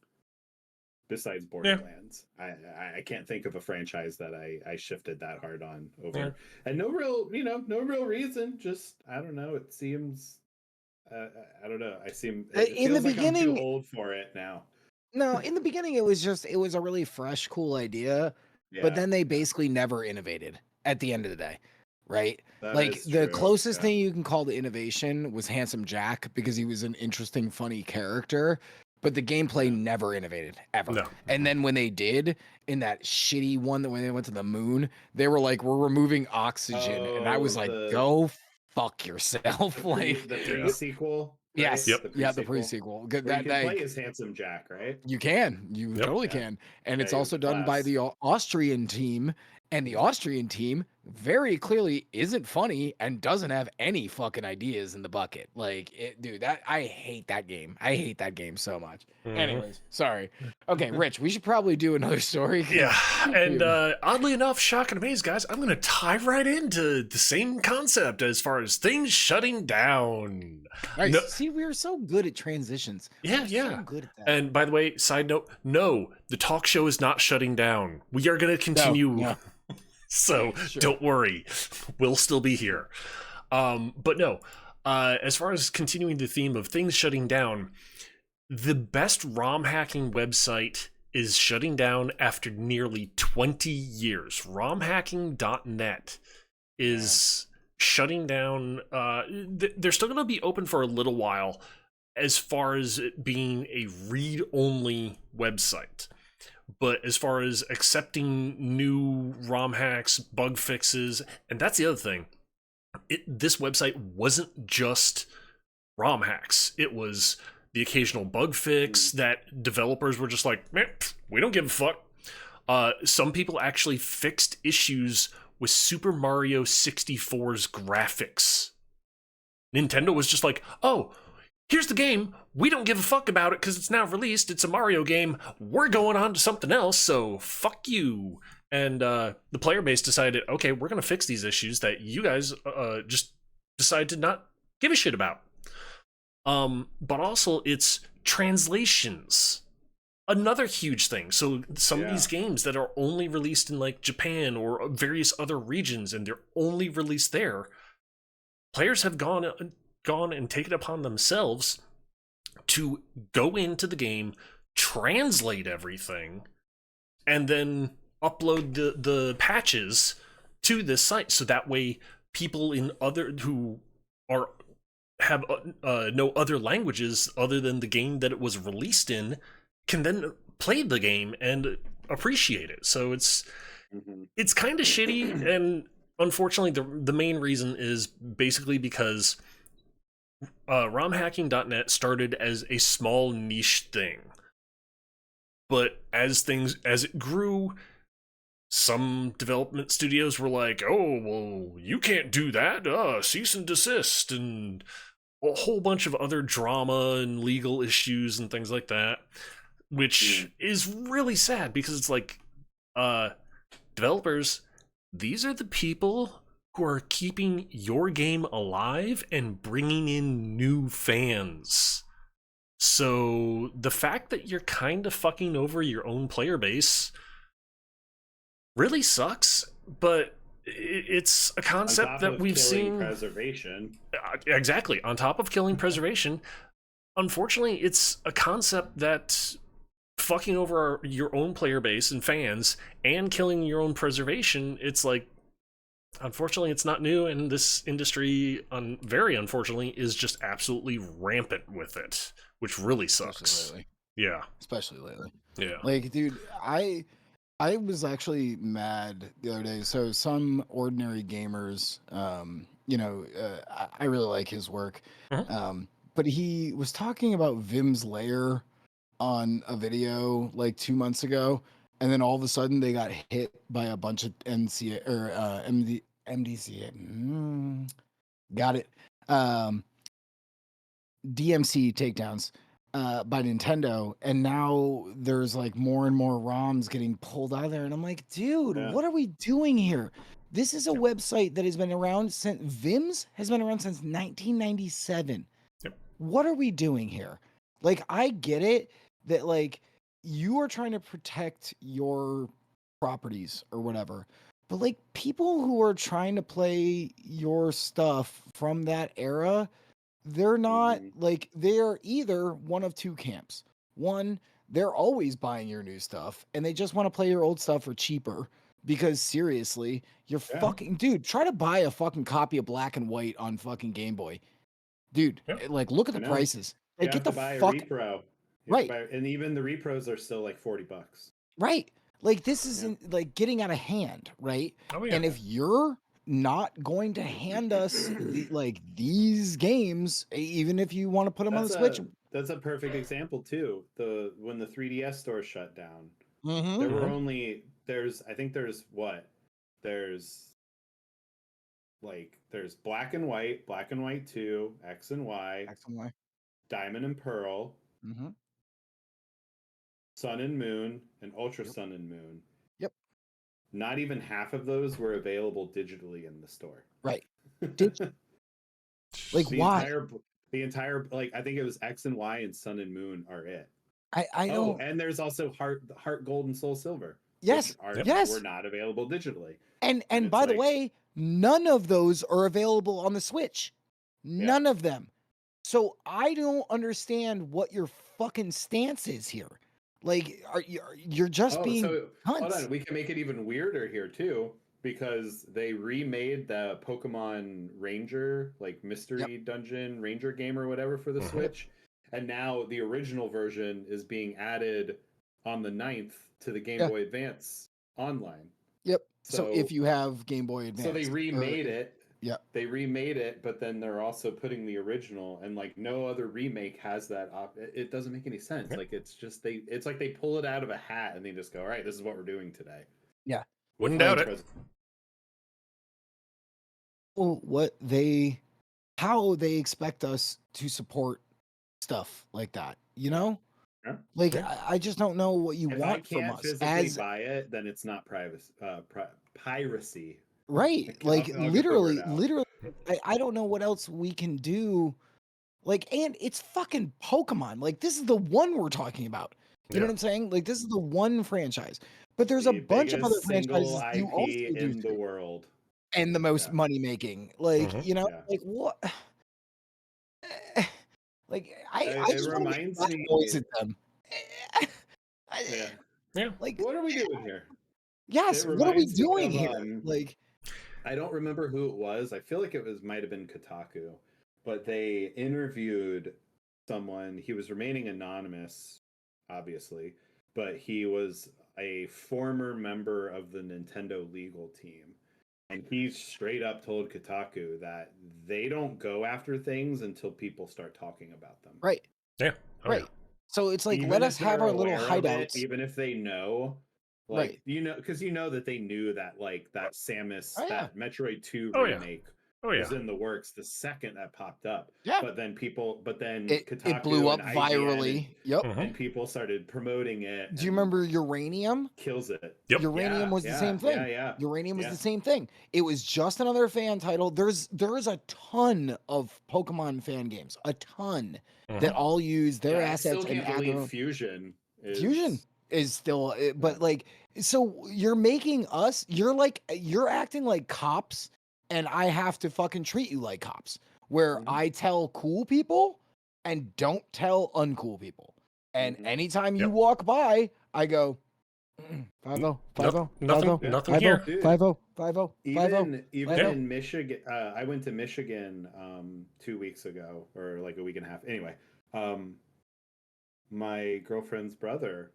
Besides Borderlands, I can't think of a franchise that I shifted that hard on over, and no real reason. Just I don't know. It seems I don't know. In the beginning, I'm too old for it now. No, in the beginning it was a really fresh, cool idea, but then they basically never innovated. At the end of the day. Right? Like the closest thing you can call to innovation was Handsome Jack because he was an interesting, funny character, but the gameplay never innovated ever. No. And then when they did in that shitty one that when they went to the moon, they were like, we're removing oxygen. And I was like, go fuck yourself. Like the pre-sequel. Right? Yes. Yep. The pre-sequel. You can play as Handsome Jack, right? You can. You totally can. And it's also done by the Austrian team. And the Austrian team very clearly isn't funny and doesn't have any fucking ideas in the bucket. Like, dude, I hate that game. I hate that game so much. Anyways, sorry. Okay, Rich, we should probably do another story. Yeah, and oddly enough, shock and amaze, guys, I'm going to tie right into the same concept as far as things shutting down. Nice. No, see, we are so good at transitions. Yeah. So good at that. And by the way, side note, no, the talk show is not shutting down. We are going to continue. No. So don't worry, we'll still be here. But no, as far as continuing the theme of things shutting down, the best ROM hacking website is shutting down after nearly 20 years. ROMhacking.net is shutting down. They're still going to be open for a little while as far as it being a read-only website. But as far as accepting new ROM hacks, bug fixes, and that's the other thing, this website wasn't just ROM hacks. It was the occasional bug fix that developers were just like, man, we don't give a fuck. Some people actually fixed issues with Super Mario 64's graphics. Nintendo was just like, oh, here's the game. We don't give a fuck about it because it's now released. It's a Mario game. We're going on to something else, so fuck you. And the player base decided, okay, we're going to fix these issues that you guys just decide to not give a shit about. But also, it's translations. Another huge thing. So some of these games that are only released in like Japan or various other regions, and they're only released there, players have gone and taken it upon themselves to go into the game, translate everything, and then upload the patches to this site, so that way people in other who have no other languages other than the game that it was released in can then play the game and appreciate it. So it's it's kind of shitty, and unfortunately, the main reason is basically because ROMhacking.net started as a small niche thing, but as it grew, some development studios were like, "Oh, well, you can't do that. Cease and desist," and a whole bunch of other drama and legal issues and things like that, which is really sad because it's like, developers, these are the people who are keeping your game alive and bringing in new fans. So the fact that you're kind of fucking over your own player base really sucks, but it's a concept that we've seen. Preservation. Exactly. On top of killing preservation, unfortunately, it's a concept that fucking over your own player base and fans and killing your own preservation, it's like, unfortunately, it's not new, and this industry, very unfortunately, is just absolutely rampant with it, which really sucks. Yeah. Especially lately. Yeah. Like, dude, I was actually mad the other day. So some ordinary gamers, I really like his work. But he was talking about Vim's Lair on a video like 2 months ago, and then all of a sudden they got hit by a bunch of NCA or MDCA. Got it. DMC takedowns by Nintendo, and now there's like more and more ROMs getting pulled out of there, and I'm like, dude, what are we doing here? This is a website that has been around since Vim's has been around since 1997. What are we doing here? Like, I get it that like you are trying to protect your properties or whatever, but like people who are trying to play your stuff from that era, they're not like, they're either one of two camps. One, they're always buying your new stuff and they just want to play your old stuff for cheaper. Because seriously, you're fucking dude, try to buy a fucking copy of Black and White on fucking Game Boy. Dude, like look at the prices. Like, get the fuck repro. Right. And even the repros are still like $40. Right. Like, this isn't like getting out of hand, right? Oh, yeah. And if you're not going to hand us like these games, even if you want to put them on the Switch. That's a perfect example too. When the 3DS store shut down, Mm-hmm. there were only there's Black and White, Black and White 2, X and Y, Diamond and Pearl, Sun and Moon, and Ultra Sun and Moon. Yep. Not even half of those were available digitally in the store. Right. Like, why? The entire like, I think it was X and Y and Sun and Moon are it. I don't. And there's also Heart Gold and Soul Silver. Yes. Were not available digitally. And by the way, none of those are available on the Switch. None of them. So I don't understand what your fucking stance is here. Like, you're just being hold on, we can make it even weirder here too, because they remade the Pokemon Ranger, like Mystery Dungeon Ranger game or whatever for the Switch, and now the original version is being added on the 9th to the Game Boy Advance online. Yep. So if you have Game Boy Advance, so they remade it. Yeah, they remade it, but then they're also putting the original, and like no other remake has that it doesn't make any sense. Like, it's just it's like they pull it out of a hat and they just go, all right, this is what we're doing today. Yeah, wouldn't doubt it. Well, how they expect us to support stuff like that, you know? Like, I just don't know what you want from us. If I can't physically buy it, then it's not piracy. Right. Like, literally, I don't know what else we can do. Like, and it's fucking Pokemon. Like, this is the one we're talking about. You know what I'm saying? Like, this is the one franchise. But there's a bunch of other franchises you also do in the world. And the most money making. Like, like what? Like, I just reminds me noise at them. Like, what are we doing here? Yes, what are we doing here? Like, I don't remember who it was. I feel like might have been Kotaku, but they interviewed someone. He was remaining anonymous, obviously, but he was a former member of the Nintendo legal team, and he straight up told Kotaku that they don't go after things until people start talking about them. Right. Yeah. Oh, Right. yeah. So it's like, Even let if us have they're our little aware of it, hideouts. even if they know, like Right. because that they knew that like that Samus, Oh, yeah. that Metroid 2 Oh, yeah. remake Oh, was yeah. in the works the second that popped up. Yeah. But then It blew Kotaku up and IGN virally. Yep. and people started promoting it. Do you and remember Uranium? kills it. Yep. Uranium was the same thing. Uranium was the same thing. It was just another fan title. There is a ton of Pokemon fan games, a ton that all use their I still assets and can't add their believe own. Fusion Fusion is still, but like, so you're making us. You're acting like cops, and I have to fucking treat you like cops. Where I tell cool people and don't tell uncool people. And anytime you walk by, I go 5-0, 5-0, Nothing 5-0, nothing here. 5-0, 5-0, 5-0. Even in Michigan, I went to Michigan 2 weeks ago, or like a week and a half. Anyway, my girlfriend's brother,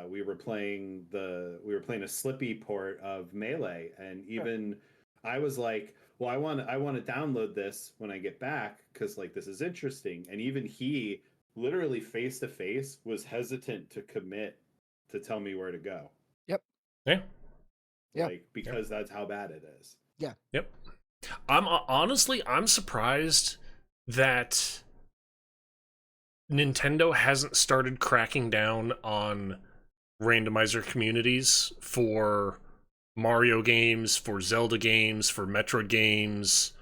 we were playing a Slippy port of Melee, and even I was like, well, I want to download this when I get back because like this is interesting. And even he, literally face to face, was hesitant to commit to tell me where to go. Yep. Yeah. Like because that's how bad it is. Yeah. Yep. I'm surprised that Nintendo hasn't started cracking down on randomizer communities for Mario games, for Zelda games, for Metroid games,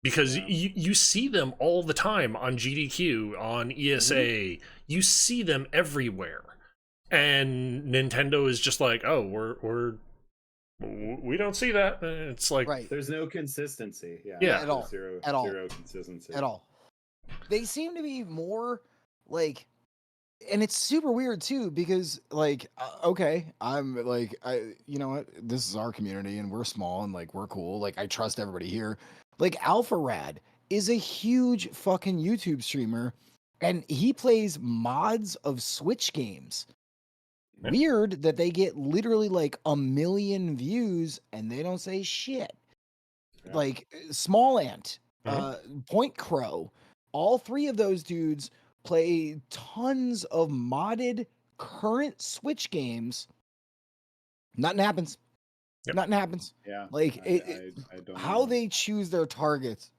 because you see them all the time on GDQ, on ESA. You see them everywhere, and Nintendo is just like, oh, we don't see that. It's like, there's no consistency. Yeah. At all. Zero consistency At all. They seem to be more like, and it's super weird too because like, okay, I'm like, you know what, this is our community and we're small and like we're cool. Like I trust everybody here. Like Alpharad is a huge fucking YouTube streamer, and he plays mods of Switch games. Yeah. Weird that they get literally like 1 million views and they don't say shit. Like Small Ant, Point Crow, all three of those dudes play tons of modded current Switch games. Nothing happens. Nothing happens. Yeah. Like I don't how know. they choose their targets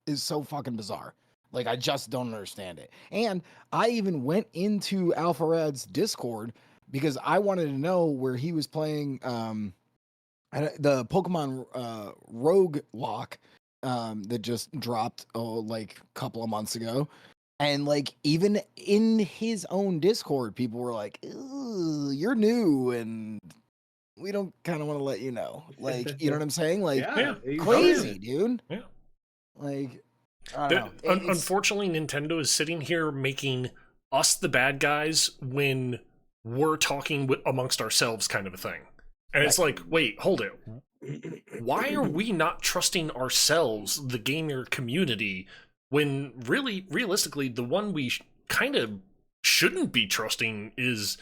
is so fucking bizarre. Like I just don't understand it. And I even went into Alpharad's Discord because I wanted to know where he was playing the Pokemon Rogue Lock that just dropped like a couple of months ago. And like even in his own Discord, people were like, "You're new and we don't kind of want to let you know." Like, you know what I'm saying? Like crazy, dude. Yeah. Like I don't know. Unfortunately, Nintendo is sitting here making us the bad guys when we're talking amongst ourselves, kind of a thing. And it's like, wait, hold it. Why are we not trusting ourselves, the gamer community, when really, realistically, the one we kind of shouldn't be trusting is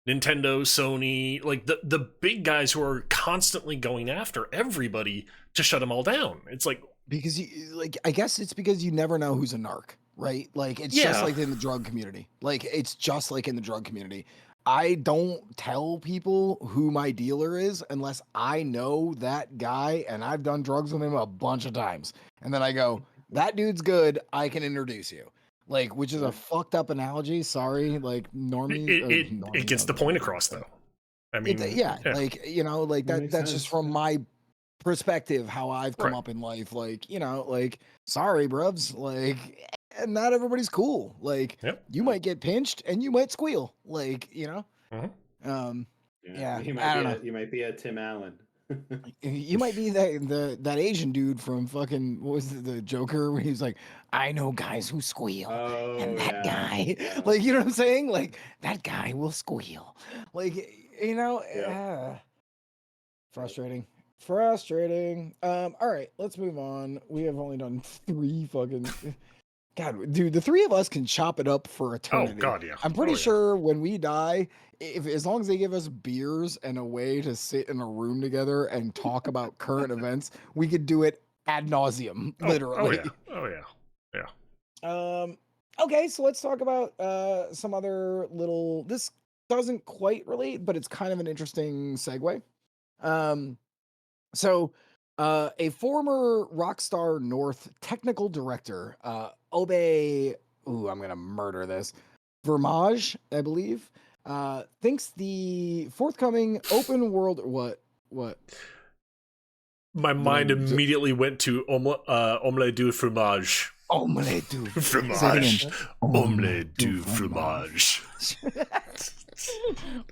Nintendo, Sony, like the big guys who are constantly going after everybody to shut them all down. It's like, because I guess it's because you never know who's a narc, right? Like it's just like in the drug community. Like it's just like in the drug community. I don't tell people who my dealer is unless I know that guy and I've done drugs with him a bunch of times. And then I go, that dude's good, I can introduce you. Like, which is a fucked up analogy. Sorry, like normie. It gets the point across though. I mean, like, you know, like that's just from my perspective, how I've come up in life. Like, you know, like, sorry, bruvs, like, and not everybody's cool. Like, you might get pinched and you might squeal. Like, you know, You might be a Tim Allen. You might be that Asian dude from fucking, what was the Joker, where he's like, I know guys who squeal, and that guy, like, you know what I'm saying? Like, that guy will squeal. Like, you know, frustrating. All right, let's move on. We have only done 3 fucking. God, dude, the three of us can chop it up for Oh eternity. God, yeah. I'm pretty Oh, yeah. sure when we die, if as long as they give us beers and a way to sit in a room together and talk about current events, we could do it ad nauseum, Oh, literally. Oh yeah. Yeah. Okay, so let's talk about some other little. This doesn't quite relate, but it's kind of an interesting segue. Um, so, a former Rockstar North technical director, Obe, ooh, I'm gonna murder this, Vermage, I believe, thinks the forthcoming open world. What? My mind immediately went to omelette du fromage. Omelette du Fromage. Say it again. Omelette du fromage.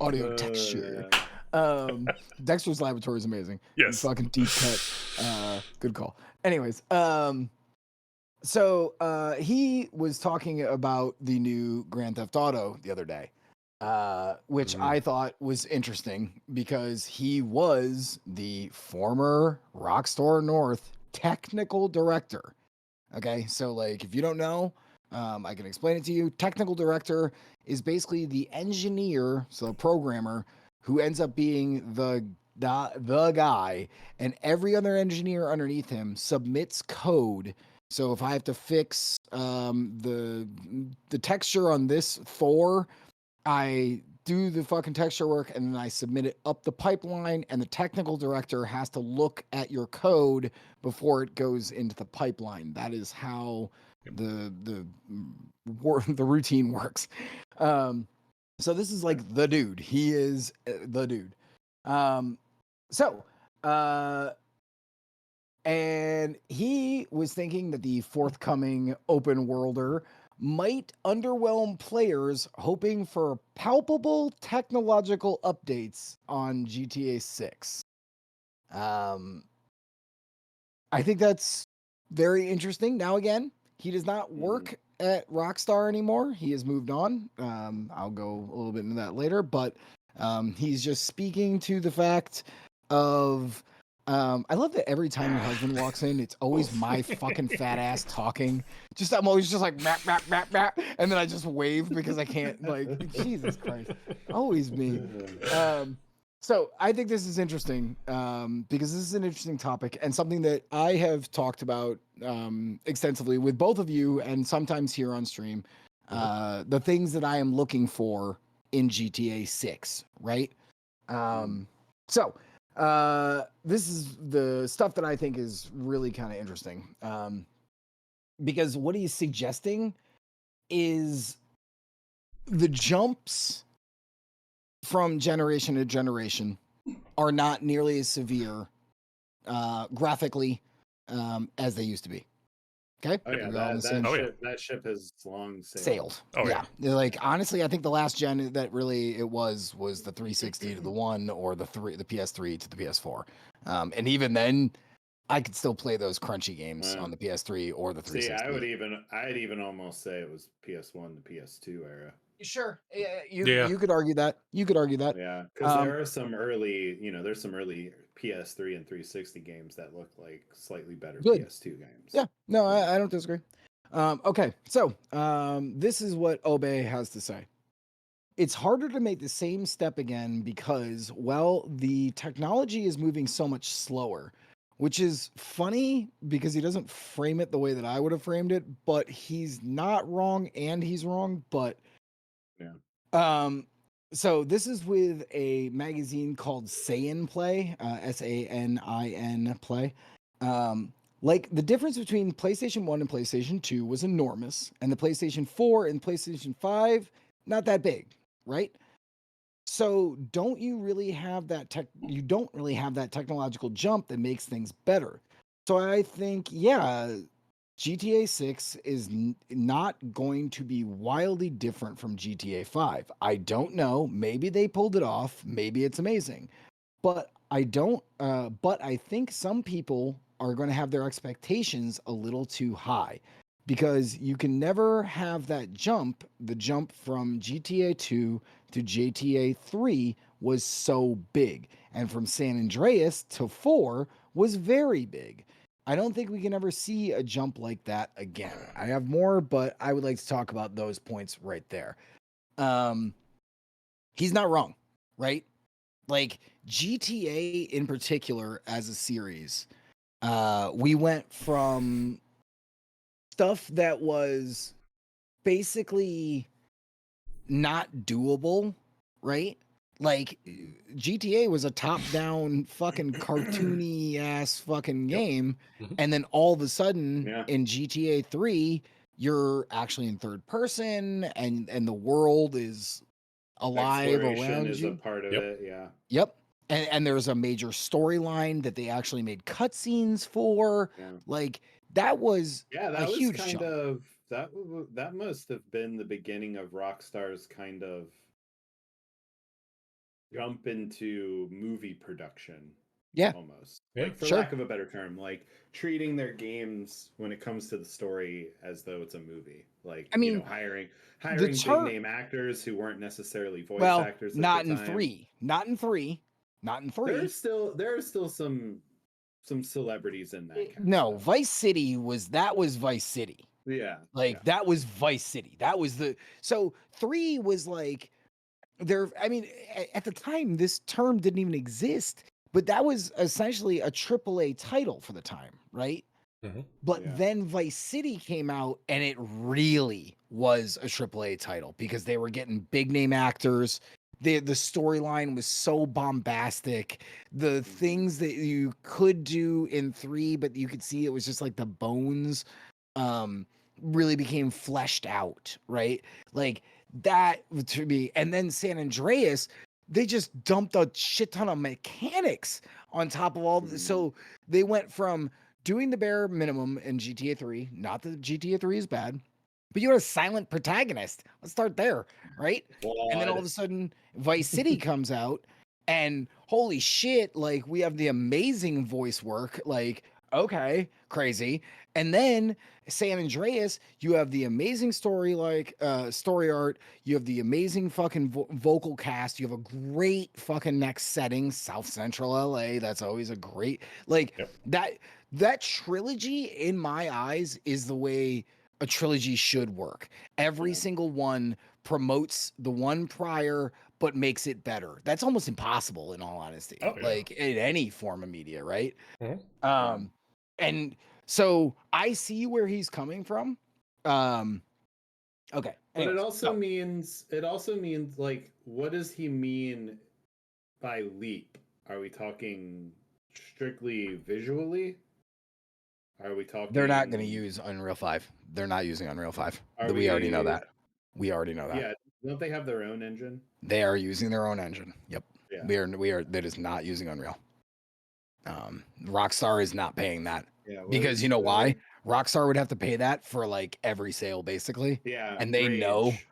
Audio texture. Dexter's Laboratory is amazing. Yes. Fucking deep cut. Good call. Anyways, so he was talking about the new Grand Theft Auto the other day, which I thought was interesting because he was the former Rockstar North technical director. Okay, so like if you don't know, I can explain it to you. Technical director is basically the engineer, so programmer, who ends up being the guy, and every other engineer underneath him submits code. So if I have to fix the texture on this Thor, I do the fucking texture work and then I submit it up the pipeline, and the technical director has to look at your code before it goes into the pipeline. That is how the routine works. So this is like the dude. He is the dude. So and he was thinking that the forthcoming open worlder might underwhelm players hoping for palpable technological updates on GTA 6. I think that's very interesting. Now, again, he does not work at Rockstar anymore. He has moved on. I'll go a little bit into that later, but he's just speaking to the fact of. I love that every time your husband walks in, it's always my fucking fat ass talking. Just I'm always just like map, map, map, map, and then I just wave because I can't. Like Jesus Christ, always me. So I think this is interesting because this is an interesting topic and something that I have talked about extensively with both of you and sometimes here on stream. The things that I am looking for in GTA 6, right? So this is the stuff that I think is really kind of interesting because what he's suggesting is the jumps from generation to generation are not nearly as severe graphically as they used to be. Okay. Oh yeah, that ship has long sailed. Oh yeah. Like honestly, I think the last gen that really it was the 360 to the one or the PS3 to the PS4. And even then, I could still play those crunchy games on the PS3 or the 360. See, I'd even almost say it was PS1 to PS2 era. Sure. You could argue that. You could argue that. Yeah, because there are some early, there's some early PS3 and 360 games that look like slightly better PS2 games. Yeah, no, I don't disagree. Okay, so this is what Obe has to say. It's harder to make the same step again because, well, the technology is moving so much slower, which is funny because he doesn't frame it the way that I would have framed it, but he's not wrong and he's wrong, but yeah. So this is with a magazine called Sanin Play, SANIN Play. Like the difference between PlayStation 1 and PlayStation 2 was enormous, and the PlayStation 4 and PlayStation 5 not that big, right? So don't you really have that technological jump that makes things better. So I think GTA 6 is not going to be wildly different from GTA 5. I don't know. Maybe they pulled it off. Maybe it's amazing. But I don't but I think some people are going to have their expectations a little too high because you can never have that jump. The jump from GTA 2 to GTA 3 was so big, and from San Andreas to 4 was very big. I don't think we can ever see a jump like that again. I have more, but I would like to talk about those points right there. He's not wrong, right? Like GTA in particular as a series, we went from stuff that was basically not doable, right? Like GTA was a top-down fucking cartoony ass fucking Yep. game, Mhm. and then all of a sudden Yeah. in GTA 3, you're actually in third person and the world is alive Exploration around is a you. part of Yep. it. Yeah. Yep. And there's a major storyline that they actually made cutscenes for. Yeah. Like that was Yeah, a that was huge kind jump. of that must have been the beginning of Rockstar's kind of jump into movie production. Yeah. Almost. Yeah. Like for Sure. lack of a better term, like treating their games when it comes to the story as though it's a movie. Like, I mean, hiring the big term name actors who weren't necessarily voice well, actors at not the in time. 3. Not in 3. Not in 3. There are still some celebrities in that cast. No, though. Vice City was Vice City. Yeah. Like that was Vice City. That was the so 3 was like there I mean at the time this term didn't even exist, but that was essentially a AAA title for the time, right? Mhm. But Yeah. then Vice City came out and it really was a AAA title because they were getting big name actors. The storyline was so bombastic. The things that you could do in 3, but you could see it was just like the bones really became fleshed out, right? Like that to me. And then San Andreas, they just dumped a shit ton of mechanics on top of all so they went from doing the bare minimum in GTA 3. Not that GTA 3 is bad, but you're a silent protagonist. Let's start there, right? And then all of a sudden, Vice City comes out, and holy shit, like we have the amazing voice work. Like, okay, crazy. And then San Andreas, you have the amazing story, story art. You have the amazing fucking vocal cast. You have a great fucking next setting, South Central LA. That's always a great like Yep. that trilogy in my eyes is the way a trilogy should work. Every single one promotes the one prior but makes it better. That's almost impossible in all honesty. Oh, yeah. Like in any form of media, right? Mhm. And so I see where he's coming from. Okay. But it Anyways, also means like what does he mean by leap? Are we talking strictly visually? Are we talking they're not going to use Unreal 5. They're not using Unreal 5. Are We already know we- that. We already know that. Yeah, don't they have their own engine? They are using their own engine. Yep. Yeah. We are that is not using Unreal. Rockstar is not paying that. Yeah, Because you know why? Rockstar would have to pay that for like every sale basically. Yeah, And they know. Rage.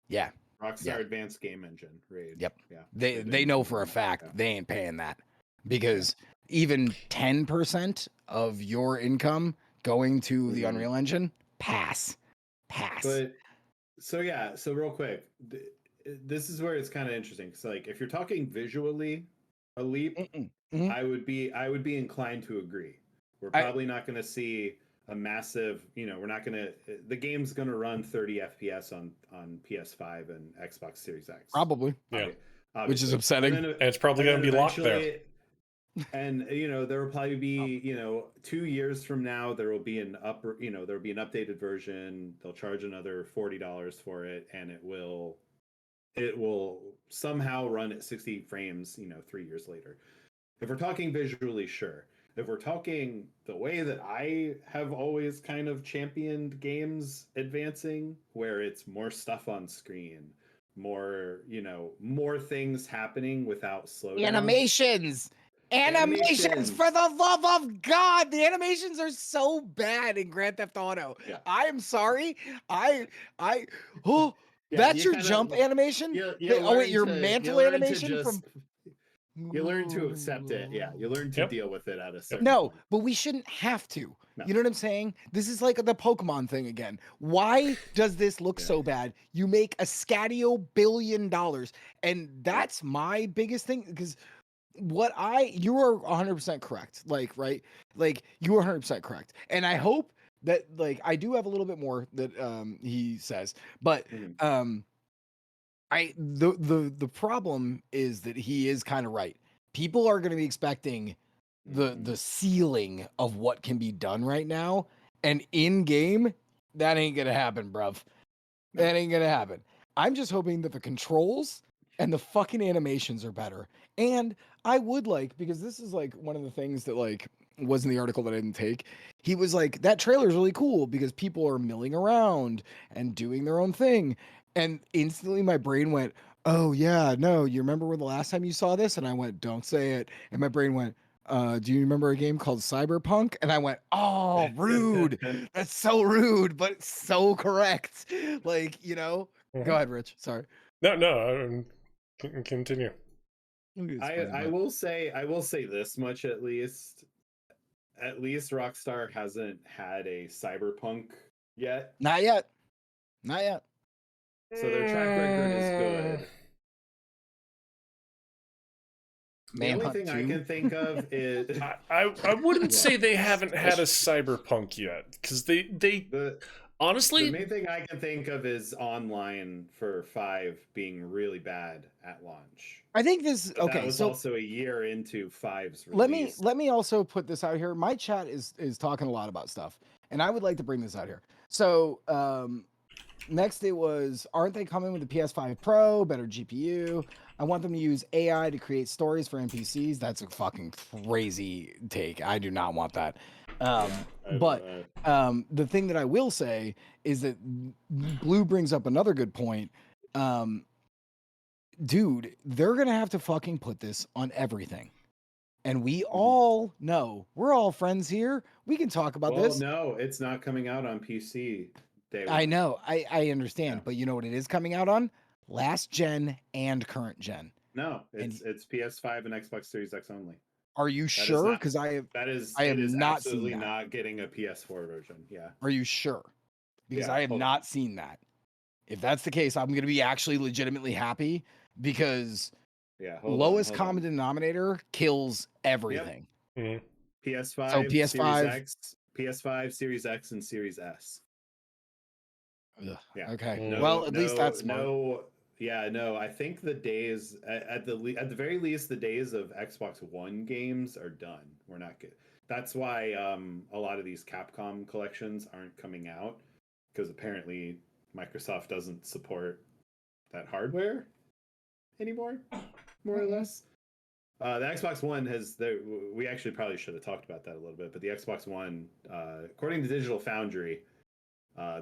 Yeah. Rockstar Advanced Game Engine, Rage. Yep. Yeah. They know for a fact they ain't paying that because even 10% of your income going to the Unreal Engine, pass. But so real quick, this is where it's kind of interesting. So like if you're talking visually, a leap, Mhm. I would be inclined to agree. We're probably not going to see a massive, we're not going to the game's going to run 30 FPS on PS5 and Xbox Series X. Probably. Yeah. Which is upsetting. And it's probably going to be locked there. And there will probably be 2 years from now there will be an updated version. They'll charge another $40 for it, and it will somehow run at 60 frames 3 years later. If we're talking visually, sure. If we're talking the way that I have always kind of championed games advancing, where it's more stuff on screen, more things happening without slowdown. Animations for the love of God. The animations are so bad in Grand Theft Auto. Yeah. I am sorry. Yeah, that's your jump animation? Oh wait, your mantle animation from you learn to accept it. Yeah, you learn to deal with it at a certain No, point. but we shouldn't have to. No. You know what I'm saying? This is like the Pokemon thing again. Why does this look so bad? You make a scadio $1 billion. And that's my biggest thing because you are 100% correct. Like, right? Like, you are 100% correct. And I hope that, like, I do have a little bit more that he says, but Mhm. the problem is that he is kind of right. People are going to be expecting the ceiling of what can be done right now, and in game, that ain't gonna happen, bruv. No. That ain't gonna happen. I'm just hoping that the controls and the fucking animations are better. And I would like, because this is like one of the things that like was in the article that I didn't take. He was like, that trailer is really cool because people are milling around and doing their own thing. And instantly my brain went, oh yeah, no, you remember when the last time you saw this? And I went, don't say it. And my brain went, do you remember a game called Cyberpunk? And I went, oh, rude. That's so rude, but it's so correct. Like, you know, go ahead, Rich. Sorry. No, continue. I will say this much at least. At least Rockstar hasn't had a Cyberpunk yet. Not yet. Not yet. So their track record is good. The only Manhunt thing 2. I can think of is I wouldn't Yeah. say they haven't had a Cyberpunk yet, because they the honestly main thing I can think of is online for 5 being really bad at launch. I think this But that okay, was so also a year into 5's let release. me also put this out here. My chat is talking a lot about stuff, and I would like to bring this out here. So next it was, aren't they coming with the PS5 Pro, better GPU? I want them to use AI to create stories for NPCs. That's a fucking crazy take. I do not want that. But the thing that I will say is that Blue brings up another good point. Dude, they're gonna have to fucking put this on everything. And we all know, we're all friends here. We can talk about well, this. no, it's not coming out on PC day I one. know, I understand, Yeah. but you know what it is coming out on? Last gen and current gen. No, And it's PS5 and Xbox Series X only. are you That is sure? not Because I it have is not seen absolutely that. not getting a PS4 version. Yeah. Are you sure? Because Yeah, I have hold not on. seen that. If that's the case, I'm gonna be actually legitimately happy because Yeah, lowest hold common on. denominator kills everything. Mhm. PS5, So Series PS5. X, PS5, Series X, and Series S. Ugh, Yeah. okay. Mm. Well, at least that's smart. No. I think the days at the very least, the days of Xbox One games are done. We're not good. That's why a lot of these Capcom collections aren't coming out because apparently Microsoft doesn't support that hardware anymore, more or less. The Xbox One we actually probably should have talked about that a little bit, but the Xbox One, according to Digital Foundry,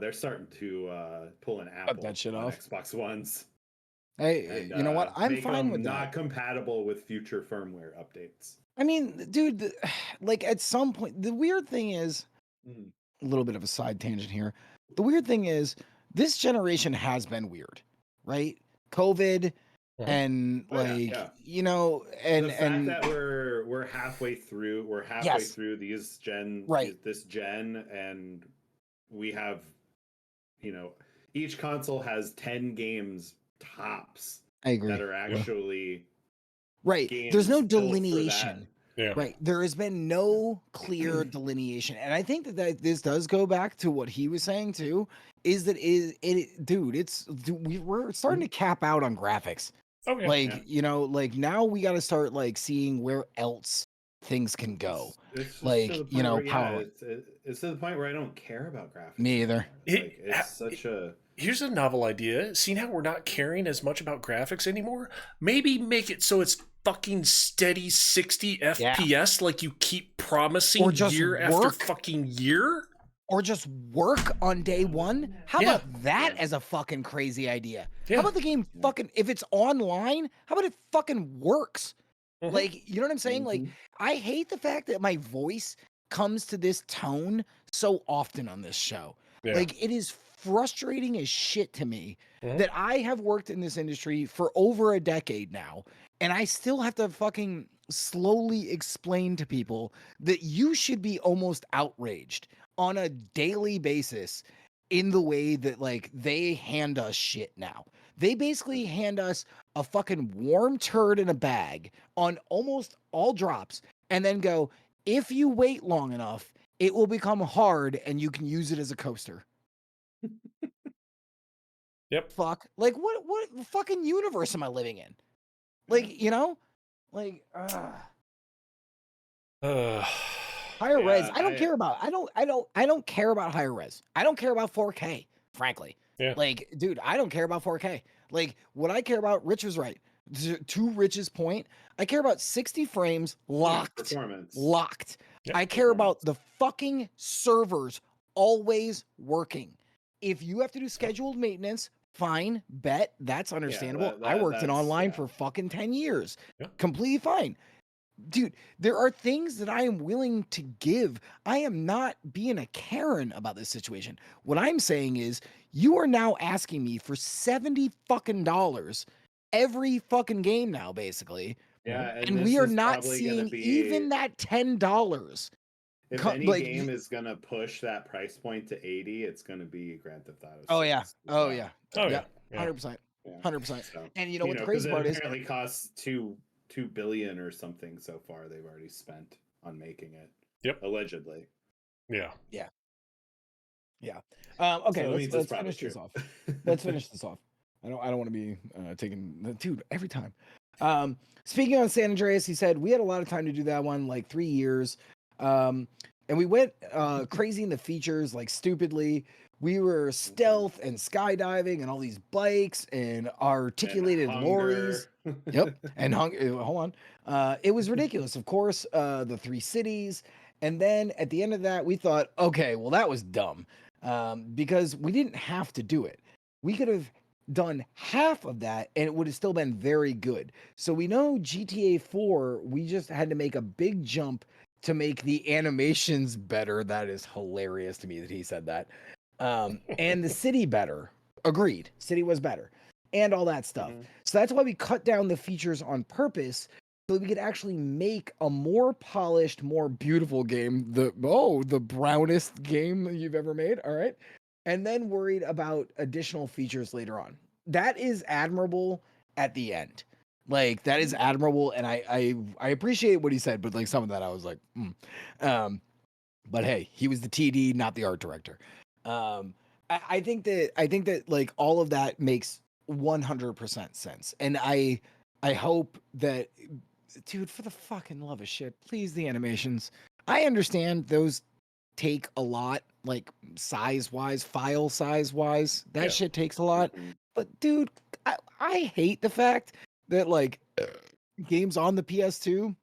they're starting to pull an Apple that shit on off. Xbox Ones Hey, and you know what? I'm make fine them with not that. compatible with future firmware updates. I mean, dude, like at some point, the weird thing is Mhm. a little bit of a side tangent here. The weird thing is this generation has been weird, right? COVID and Oh yeah, like, yeah. you know, The fact and that we're halfway through, yes, right. this gen, and we have, you know, each console has 10 games tops I agree. that are actually Right. There's games no built for that. delineation. Yeah. Right. There has been no clear delineation. And I think that this does go back to what he was saying too, is that dude, we're starting to cap out on graphics. Oh yeah. Like, Yeah. you know, like now we got to start like seeing where else things can go. It's just to Like, the you point know, where power. it's to the point where I don't care about graphics Me either. anymore. Like it's such a Here's a novel idea. Seeing how we're not caring as much about graphics anymore, maybe make it so it's fucking steady 60 FPS like you keep promising Or just year after work. fucking year. Or just work on day one. How Yeah. about that as a fucking crazy idea? Yeah. How about the game fucking, if it's online, how about it fucking works? Mhm. Like, you know what I'm saying? Like, I hate the fact that my voice comes to this tone so often on this show. Yeah. Like, it is frustrating as shit to me Mhm. that I have worked in this industry for over a decade now, and I still have to fucking slowly explain to people that you should be almost outraged on a daily basis in the way that like they hand us shit now. They basically hand us a fucking warm turd in a bag on almost all drops and then go, if you wait long enough, it will become hard and you can use it as a coaster. Yep. Fuck. Like what fucking universe am I living in? Like, you know? Like higher res. Yeah, I don't care about. I don't care about higher res. I don't care about 4K, frankly. Yeah. Like, dude, I don't care about 4K. Like, what I care about, Rich was right. To Rich's point, I care about 60 frames locked. Performance. Locked. Yep. I care about the fucking servers always working. If you have to do scheduled maintenance, fine, bet, that's understandable. I worked in online for fucking 10 years. Yeah. Completely fine. Dude, there are things that I am willing to give. I am not being a Karen about this situation. What I'm saying is, you are now asking me for 70 fucking dollars every fucking game now, basically. Yeah, And we are not seeing even that $10. If any game is gonna push that price point to 80, it's gonna be Grand Theft Auto 6. Oh yeah. Oh yeah. Oh yeah. 100%. 100%. So, And you know what the crazy part it is? apparently costs $2 billion or something so far. They've already spent on making it. Yep. Allegedly. Yeah. Okay, So let's finish this off. Let's finish this off. I don't want to be taking the dude every time. Speaking on San Andreas, he said we had a lot of time to do that one, like 3 years. And we went crazy in the features, like stupidly. We were stealth and skydiving and all these bikes and articulated lorries. Yep. And hold on. It was ridiculous. Of course, the 3 cities. And then at the end of that, we thought, okay, well, that was dumb. Because we didn't have to do it. We could have done half of that and it would have still been very good. So we know GTA 4, we just had to make a big jump to make the animations better. That is hilarious to me that he said that. And the city better. Agreed. City was better. And all that stuff. Mhm. So that's why we cut down the features on purpose so that we could actually make a more polished, more beautiful game. The brownest game that you've ever made. All right. And then worried about additional features later on. That is admirable at the end. Like, that is admirable, and I appreciate what he said, but like some of that I was like, but hey, he was the TD, not the art director. I think that like all of that makes 100% sense, and I hope that, dude, for the fucking love of shit, please, the animations. I understand those take a lot, like size wise, file size wise. That shit takes a lot. But dude, I hate the fact that like games on the PS2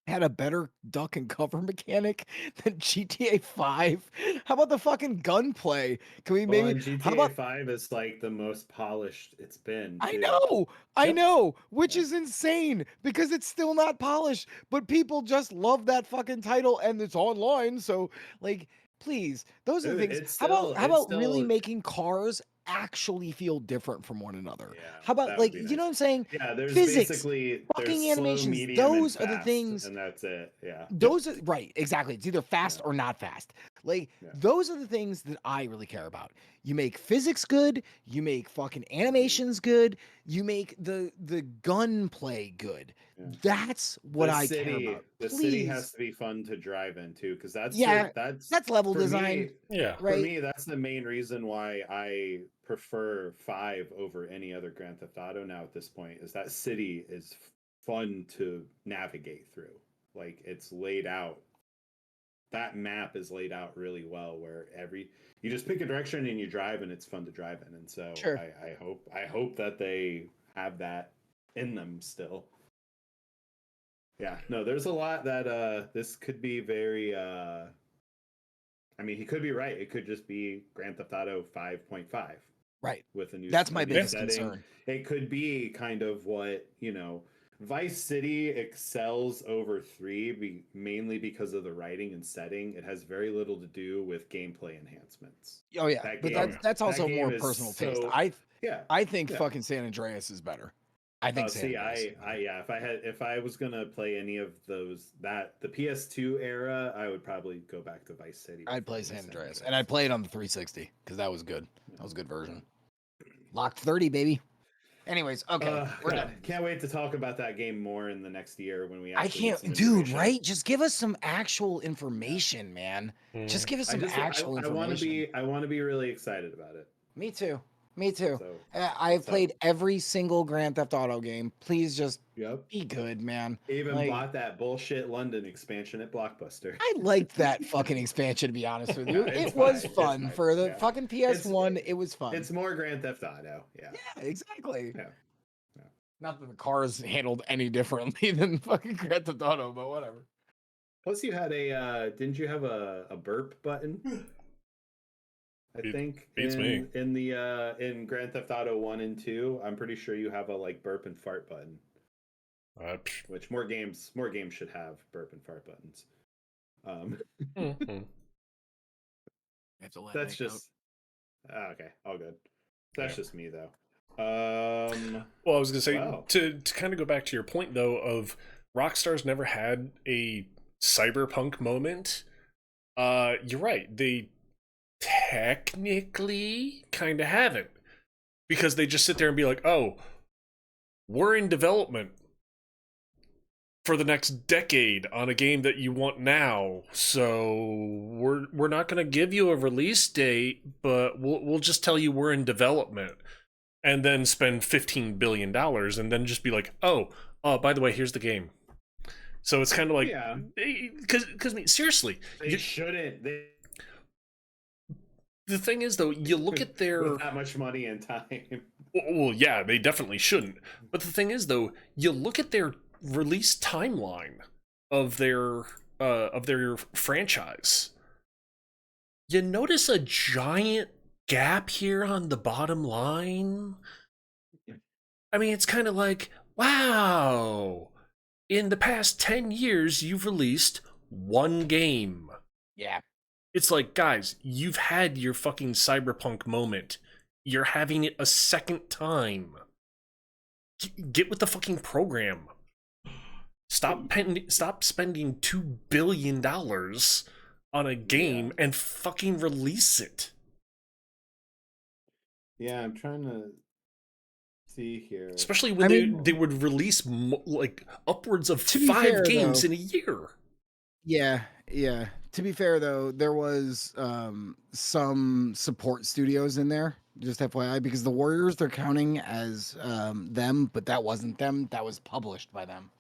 had a better duck and cover mechanic than GTA 5. How about the fucking gunplay? Can we maybe GTA 5 is like the most polished it's been. I too. know, which is insane because it's still not polished, but people just love that fucking title and it's online. So, like, please, those are the Dude, things. How about really making cars actually feel different from one another? Yeah, How about, that like, would be you nice. know what I'm saying? Yeah, there's Physics, basically fucking there's slow, animations, medium, those and are the fast, things. and that's it. Yeah. Those are right, exactly. It's either fast or not fast. Like, those are the things that I really care about. You make physics good, you make fucking animations good, you make the gunplay good. Yeah. That's what I care about. The city has to be fun to drive into because that's that's level for design. Me, Yeah. Right. For me, that's the main reason why I prefer 5 over any other Grand Theft Auto now at this point, is that city is fun to navigate through. Like, it's laid out. That map is laid out really well where you just pick a direction and you drive and it's fun to drive in. And so Sure. I hope that they have that in them still. Yeah, no, there's a lot that this could be very I mean, he could be right. It could just be Grand Theft Auto 5.5. Right. With a new That's my biggest setting. concern. It could be kind of what, Vice City excels over 3 mainly because of the writing and setting. It has very little to do with gameplay enhancements. Oh yeah, that's also more personal taste. I think fucking San Andreas is better. I think. If I was gonna play any of those, the PS2 era, I would probably go back to Vice City. I'd play San Andreas, and I'd play it on the 360 because that was good. That was a good version. Locked 30, baby. Anyways, okay, we're God, done. can't wait to talk about that game more in the next year when we I actually get some can't, dude. information. Right? Just give us some actual information, man. Mm. Just give us I some just actual I want to information. be really excited about it. Me too. Me too. So I've so, played every single Grand Theft Auto game. Please just yep. be good, man. Even Like, bought that bullshit London expansion at Blockbuster. I liked that fucking expansion, to be honest with you. Yeah, it's It was fine, it's fun fine, for the yeah. fucking PS1. It was fun. It's more Grand Theft Auto. Yeah. Yeah, exactly. Yeah. Not that the cars handled any differently than fucking Grand Theft Auto, but whatever. Plus, you had didn't you have a burp button? I think beats me. in the in Grand Theft Auto 1 and 2, I'm pretty sure you have a like burp and fart button. Which more games should have burp and fart buttons. Mhm. That's just okay, all good. That's just me though. Well, I was gonna say wow. to kind of go back to your point though of Rockstar's never had a cyberpunk moment. You're right. They technically kind of haven't, because they just sit there and be like, "Oh, we're in development for the next decade on a game that you want now, so we're not going to give you a release date, but we'll just tell you we're in development." And then spend $15 billion and then just be like, oh, by the way, here's the game. So it's kind of like, Yeah. Because I mean, seriously. They shouldn't. The thing is, though, you look at their... With that much money and time. Well, yeah, they definitely shouldn't. But the thing is, though, you look at their release timeline of their franchise. You notice a giant gap here on the bottom line. I mean, it's kind of like, wow, in the past 10 years you've released one game. Yeah. It's like, guys, you've had your fucking cyberpunk moment. You're having it a second time. Get with the fucking program. Stop spending $2 billion on a game and fucking release it. Yeah, I'm trying to see here. Especially when they would release like upwards of 5 games in a year. Yeah. To be fair, though, there was some support studios in there, just FYI, because the Warriors, they're counting as them, but that wasn't them. That was published by them.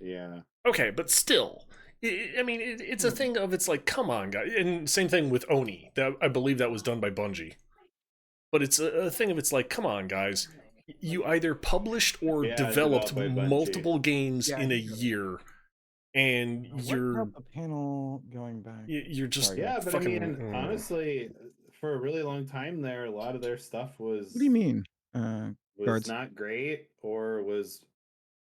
Yeah. Okay, but still. I mean, it's a thing of, it's like, come on, guys. And same thing with Oni. I believe that was done by Bungie. But it's a thing of, it's like, come on, guys. You either published or developed multiple games in a year, and you're the panel going back. You're just but fucking, I mean, honestly, for a really long time there, a lot of their stuff was. What do you mean? Was not great, or was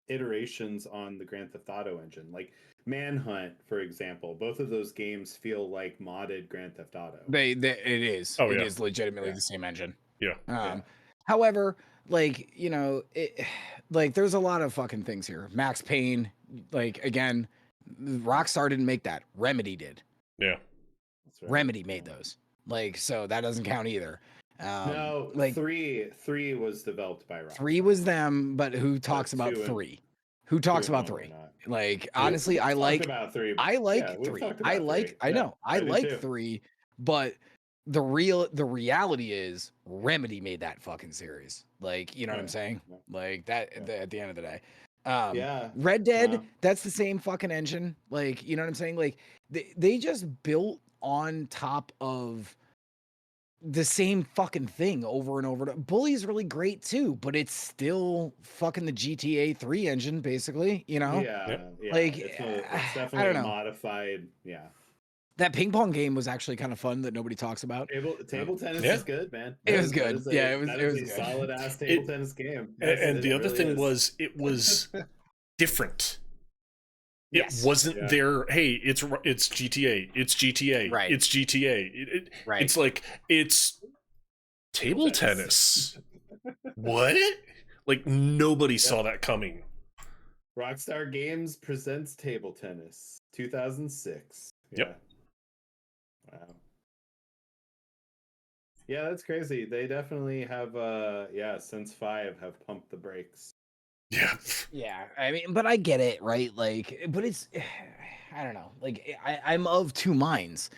iterations on the Grand Theft Auto engine, like Manhunt, for example. Both of those games feel like modded Grand Theft Auto. It is. Oh, it yeah. is legitimately the same engine. Yeah. However, like, you know, like there's a lot of fucking things here. Max Payne, like, again, Rockstar didn't make that. Remedy did. Yeah. That's right. Remedy made those. Like, so that doesn't count either. No, like three was developed by Rockstar. 3 was them, but who talks about 3? Who talks about 3? Like, honestly, I like about 3. I like 3. I like I know. I like 3, but the reality is Remedy made that fucking series. Like, you know what I'm saying? Like that at the end of the day. Red Dead, that's the same fucking engine. Like, you know what I'm saying? Like they just built on top of the same fucking thing over and over. Bully's really great too, but it's still fucking the GTA 3 engine, basically, you know? Yeah. Like, it's definitely I don't know. modified. Yeah. That ping pong game was actually kind of fun that nobody talks about. Table tennis is good, man. It was good. It was a solid ass table tennis game. And the other thing was, it was different. It wasn't there. Hey, it's GTA. It's GTA. Right. It's GTA. Right. It's like, it's table tennis. What? Like, nobody saw that coming. Rockstar Games presents Table Tennis, 2006. Yep. Wow. Yeah, that's crazy. They definitely have since 5 have pumped the brakes. Yeah. Yeah, I mean, but I get it, right? Like, but it's, I don't know. Like, I'm of two minds.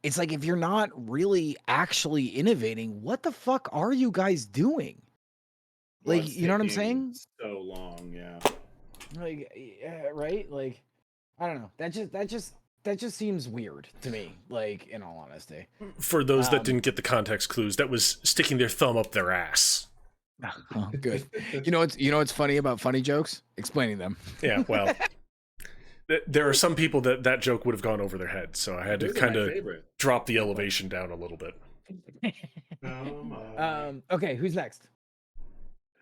It's like if you're not really actually innovating, what the fuck are you guys doing? Well, Like, it's you know what I'm taking saying? so long, yeah. Like, right? Like, I don't know. That just seems weird to me. Like, in all honesty. For those that Um, didn't get the context clues, that was sticking their thumb up their ass. oh, good. You know what's funny about funny jokes? Explaining them. Yeah, well, there are some people that joke would have gone over their head, so I had to Those are kind my of favorite. drop the elevation down a little bit. Oh my. Okay, who's next?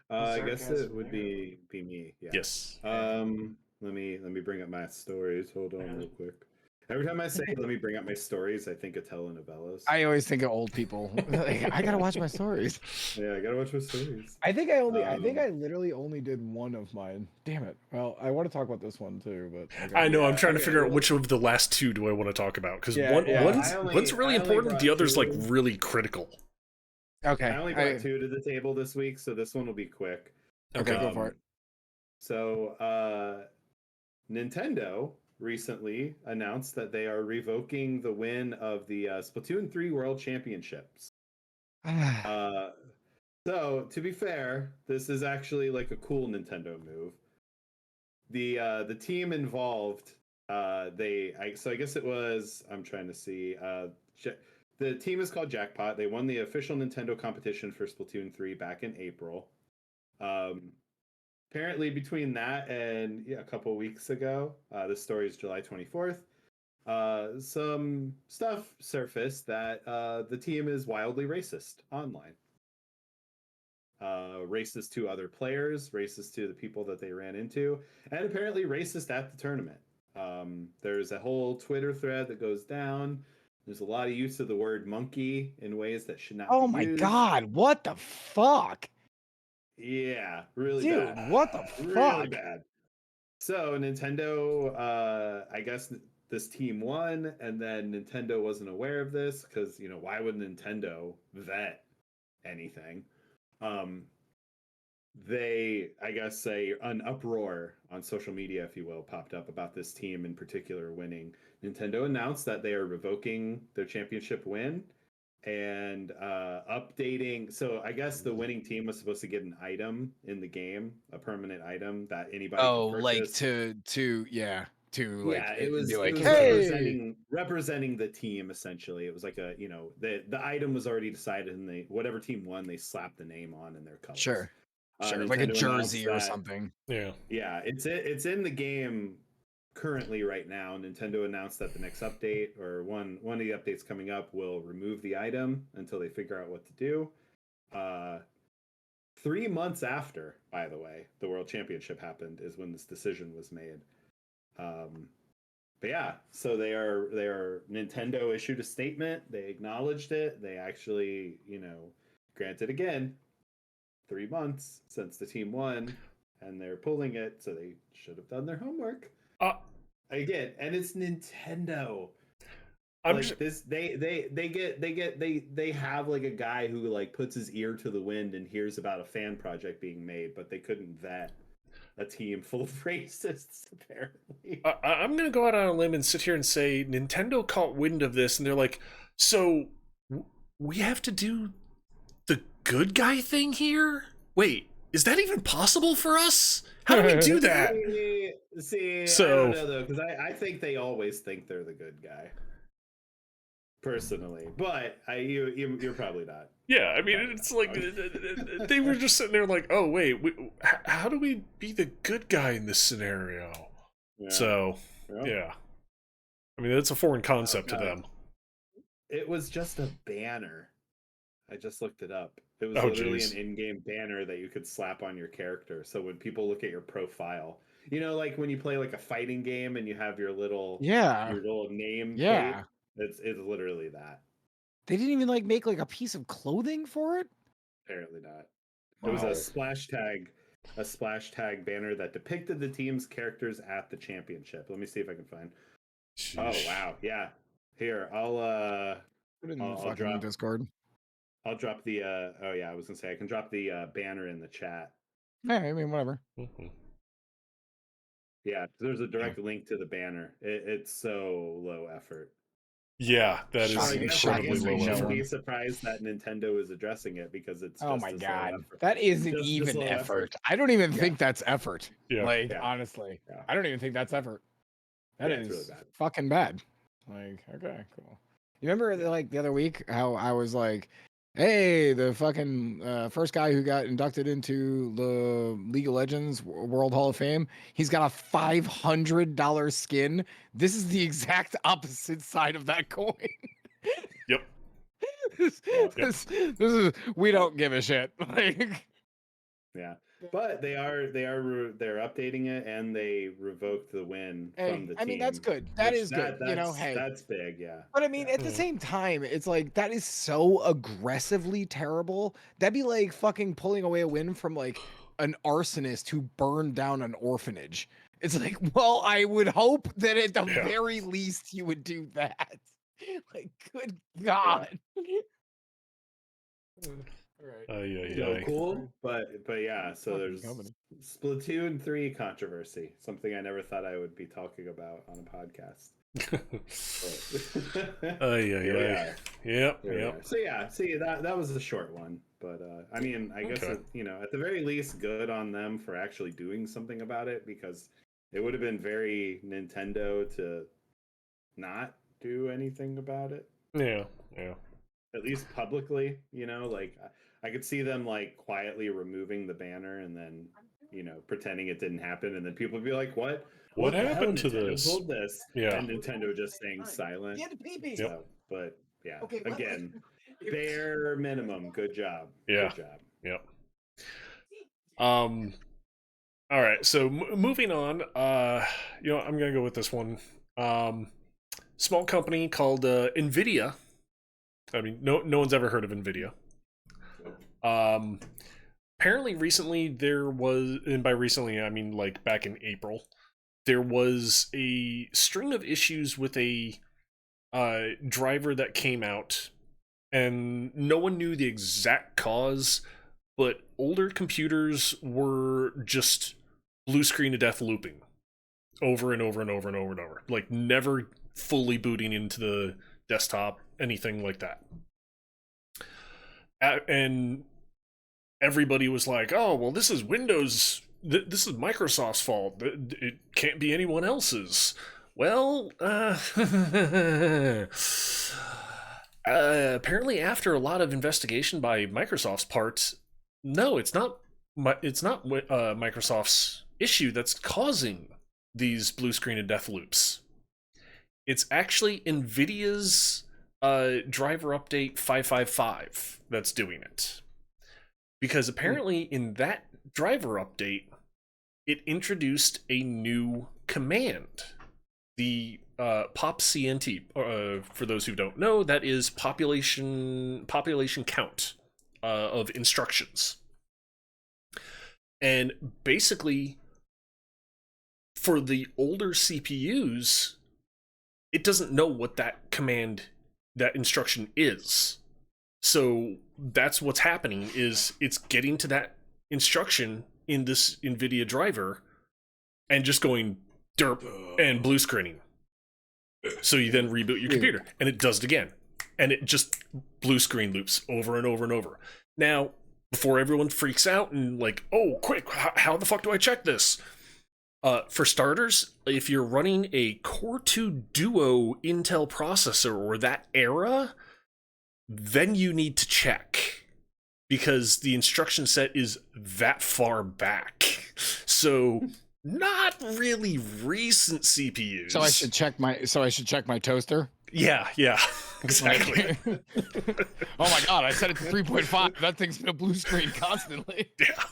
I guess it would be me. Yeah. Yes. Let me bring up my stories. Hold on, real quick. Every time I say "let me bring up my stories," I think of telenovelas. I always think of old people. Like, I gotta watch my stories. Yeah, I gotta watch my stories. I think I literally only did one of mine. Damn it. Well, I want to talk about this one too, but okay. I know. I'm trying to okay, figure out well- which of the last two do I want to talk about because Yeah, yeah. one's really I only important, the brought other's like two. really critical. Okay. I only brought 2 to the table this week, so this one will be quick. Okay, Okay. go for it. So, Nintendo recently announced that they are revoking the win of the Splatoon 3 World Championships. So, to be fair, this is actually like a cool Nintendo move. The team involved, so I guess it was. I'm trying to see. The team is called Jackpot. They won the official Nintendo competition for Splatoon 3 back in April. Apparently, between that and a couple weeks ago, this story is July 24th. Some stuff surfaced that the team is wildly racist online. Racist to other players, racist to the people that they ran into, and apparently racist at the tournament. There's a whole Twitter thread that goes down. There's a lot of use of the word monkey in ways that should not Oh be my used. god, what the fuck? Yeah, really Dude, bad. what the Really fuck? bad. So Nintendo, I guess this team won, and then Nintendo wasn't aware of this because why would Nintendo vet anything? They, I guess, say an uproar on social media, if you will, popped up about this team in particular winning. Nintendo announced that they are revoking their championship win and updating. So I guess the winning team was supposed to get an item in the game, a permanent item that anybody Oh, could like purchase. to like Yeah, it be it like, was hey, representing the team essentially. It was like the item was already decided, and whatever team won, they slapped the name on in their colors. sure, sure, like a Nintendo announced jersey or that- something. Yeah. Yeah, it's in the game currently right now. Nintendo announced that the next update or one of the updates coming up will remove the item until they figure out what to do. 3 months after, by the way, the World Championship happened is when this decision was made. But yeah, so they are Nintendo issued a statement. They acknowledged it. They actually, granted again, 3 months since the team won, and they're pulling it, so they should have done their homework. Again, and it's Nintendo. I'm Like just, this, they have like a guy who like puts his ear to the wind and hears about a fan project being made, but they couldn't vet a team full of racists apparently. I'm gonna go out on a limb and sit here and say Nintendo caught wind of this, and they're like, "So we have to do the good guy thing here? Wait, is that even possible for us? How do we do that?" See, So- I don't know though, because I think they always think they're the good guy. Personally, but you're probably not. Yeah, I mean, it's like they were just sitting there like, "Oh wait, how do we be the good guy in this scenario?" Yeah. So yeah, I mean, it's a foreign concept to God. them. It was just a banner. I just looked it up. It was Oh, literally geez. an in-game banner that you could slap on your character. So when people look at your profile, like when you play like a fighting game and you have your little name. Yeah. plate, it's literally that. They didn't even like make like a piece of clothing for it. Apparently not. It was Wow. a splash tag banner that depicted the team's characters at the championship. Let me see if I can find. Sheesh. Oh wow, yeah. Here, I'll Put it in the I'll fucking drop- Discord. I'll drop the oh yeah, I was gonna say I can drop the banner in the chat. Yeah, I mean, whatever. Yeah, there's a direct link to the banner. It's so low effort. Yeah, that is Shocking. incredibly Shocking. low Don't effort. be surprised that Nintendo is addressing it because it's Oh just my as low god, effort. that isn't Just as even low effort. I don't even Yeah. think that's effort. Yeah. Like Yeah. honestly, Yeah. I don't even think that's effort. That Yeah, it's is really bad. fucking bad. Like, okay, cool. You remember like the other week how I was like, "Hey, the fucking first guy who got inducted into the League of Legends World Hall of Fame, he's got a $500 skin." This is the exact opposite side of that coin. Yep. this is we don't give a shit. Like, Yeah, but they're updating it, and they revoked the win hey, from the team. I mean, that's good. That which is good. You know, hey, that's big. Yeah, but I mean, yeah. at the same time, it's like that is so aggressively terrible. That'd be like fucking pulling away a win from like an arsonist who burned down an orphanage. It's like, well, I would hope that at the Yeah. very least you would do that. Like, good God. All right. So cool, but yeah. So Fucking there's company. Splatoon 3 controversy, something I never thought I would be talking about on a podcast. Yep. So yeah, see that was a short one, but I mean, I guess Okay. at the very least, good on them for actually doing something about it, because it would have been very Nintendo to not do anything about it. Yeah. At least publicly, like I could see them like quietly removing the banner and then pretending it didn't happen, and then people would be like, "What? What the hell? happened to Nintendo this?" pulled this?" Yeah. And Nintendo just staying silent. So, but yeah, again, bare minimum. Good job. Yeah. Good job. Yep. All right. So moving on. I'm gonna go with this one. Small company called Nvidia. I mean, no one's ever heard of Nvidia. Apparently, recently there was, and by recently I mean like back in April, there was a string of issues with a driver that came out, and no one knew the exact cause, but older computers were just blue screen to death looping over and over and over and over and over, like never fully booting into the desktop, anything like that. And everybody was like, "Oh, well, this is Windows. This is Microsoft's fault. It can't be anyone else's." Well, apparently, after a lot of investigation by Microsoft's part, no, it's not. It's not Microsoft's issue that's causing these blue screen and death loops. It's actually NVIDIA's driver update 555 that's doing it. Because apparently in that driver update, it introduced a new command. The popcnt, for those who don't know, that is population count of instructions. And basically, for the older CPUs, it doesn't know what that command, that instruction is. So that's what's happening, is it's getting to that instruction in this NVIDIA driver and just going derp and blue screening. So you then reboot your computer and it does it again. And it just blue screen loops over and over and over. Now, before everyone freaks out and like, "Oh, quick, how the fuck do I check this?" For starters, if you're running a Core 2 Duo Intel processor or that era, then you need to check, because the instruction set is that far back. So not really recent CPUs. So I should check my toaster. Yeah, exactly. Oh my god, I set it to 3.5. That thing's in a blue screen constantly. Yeah.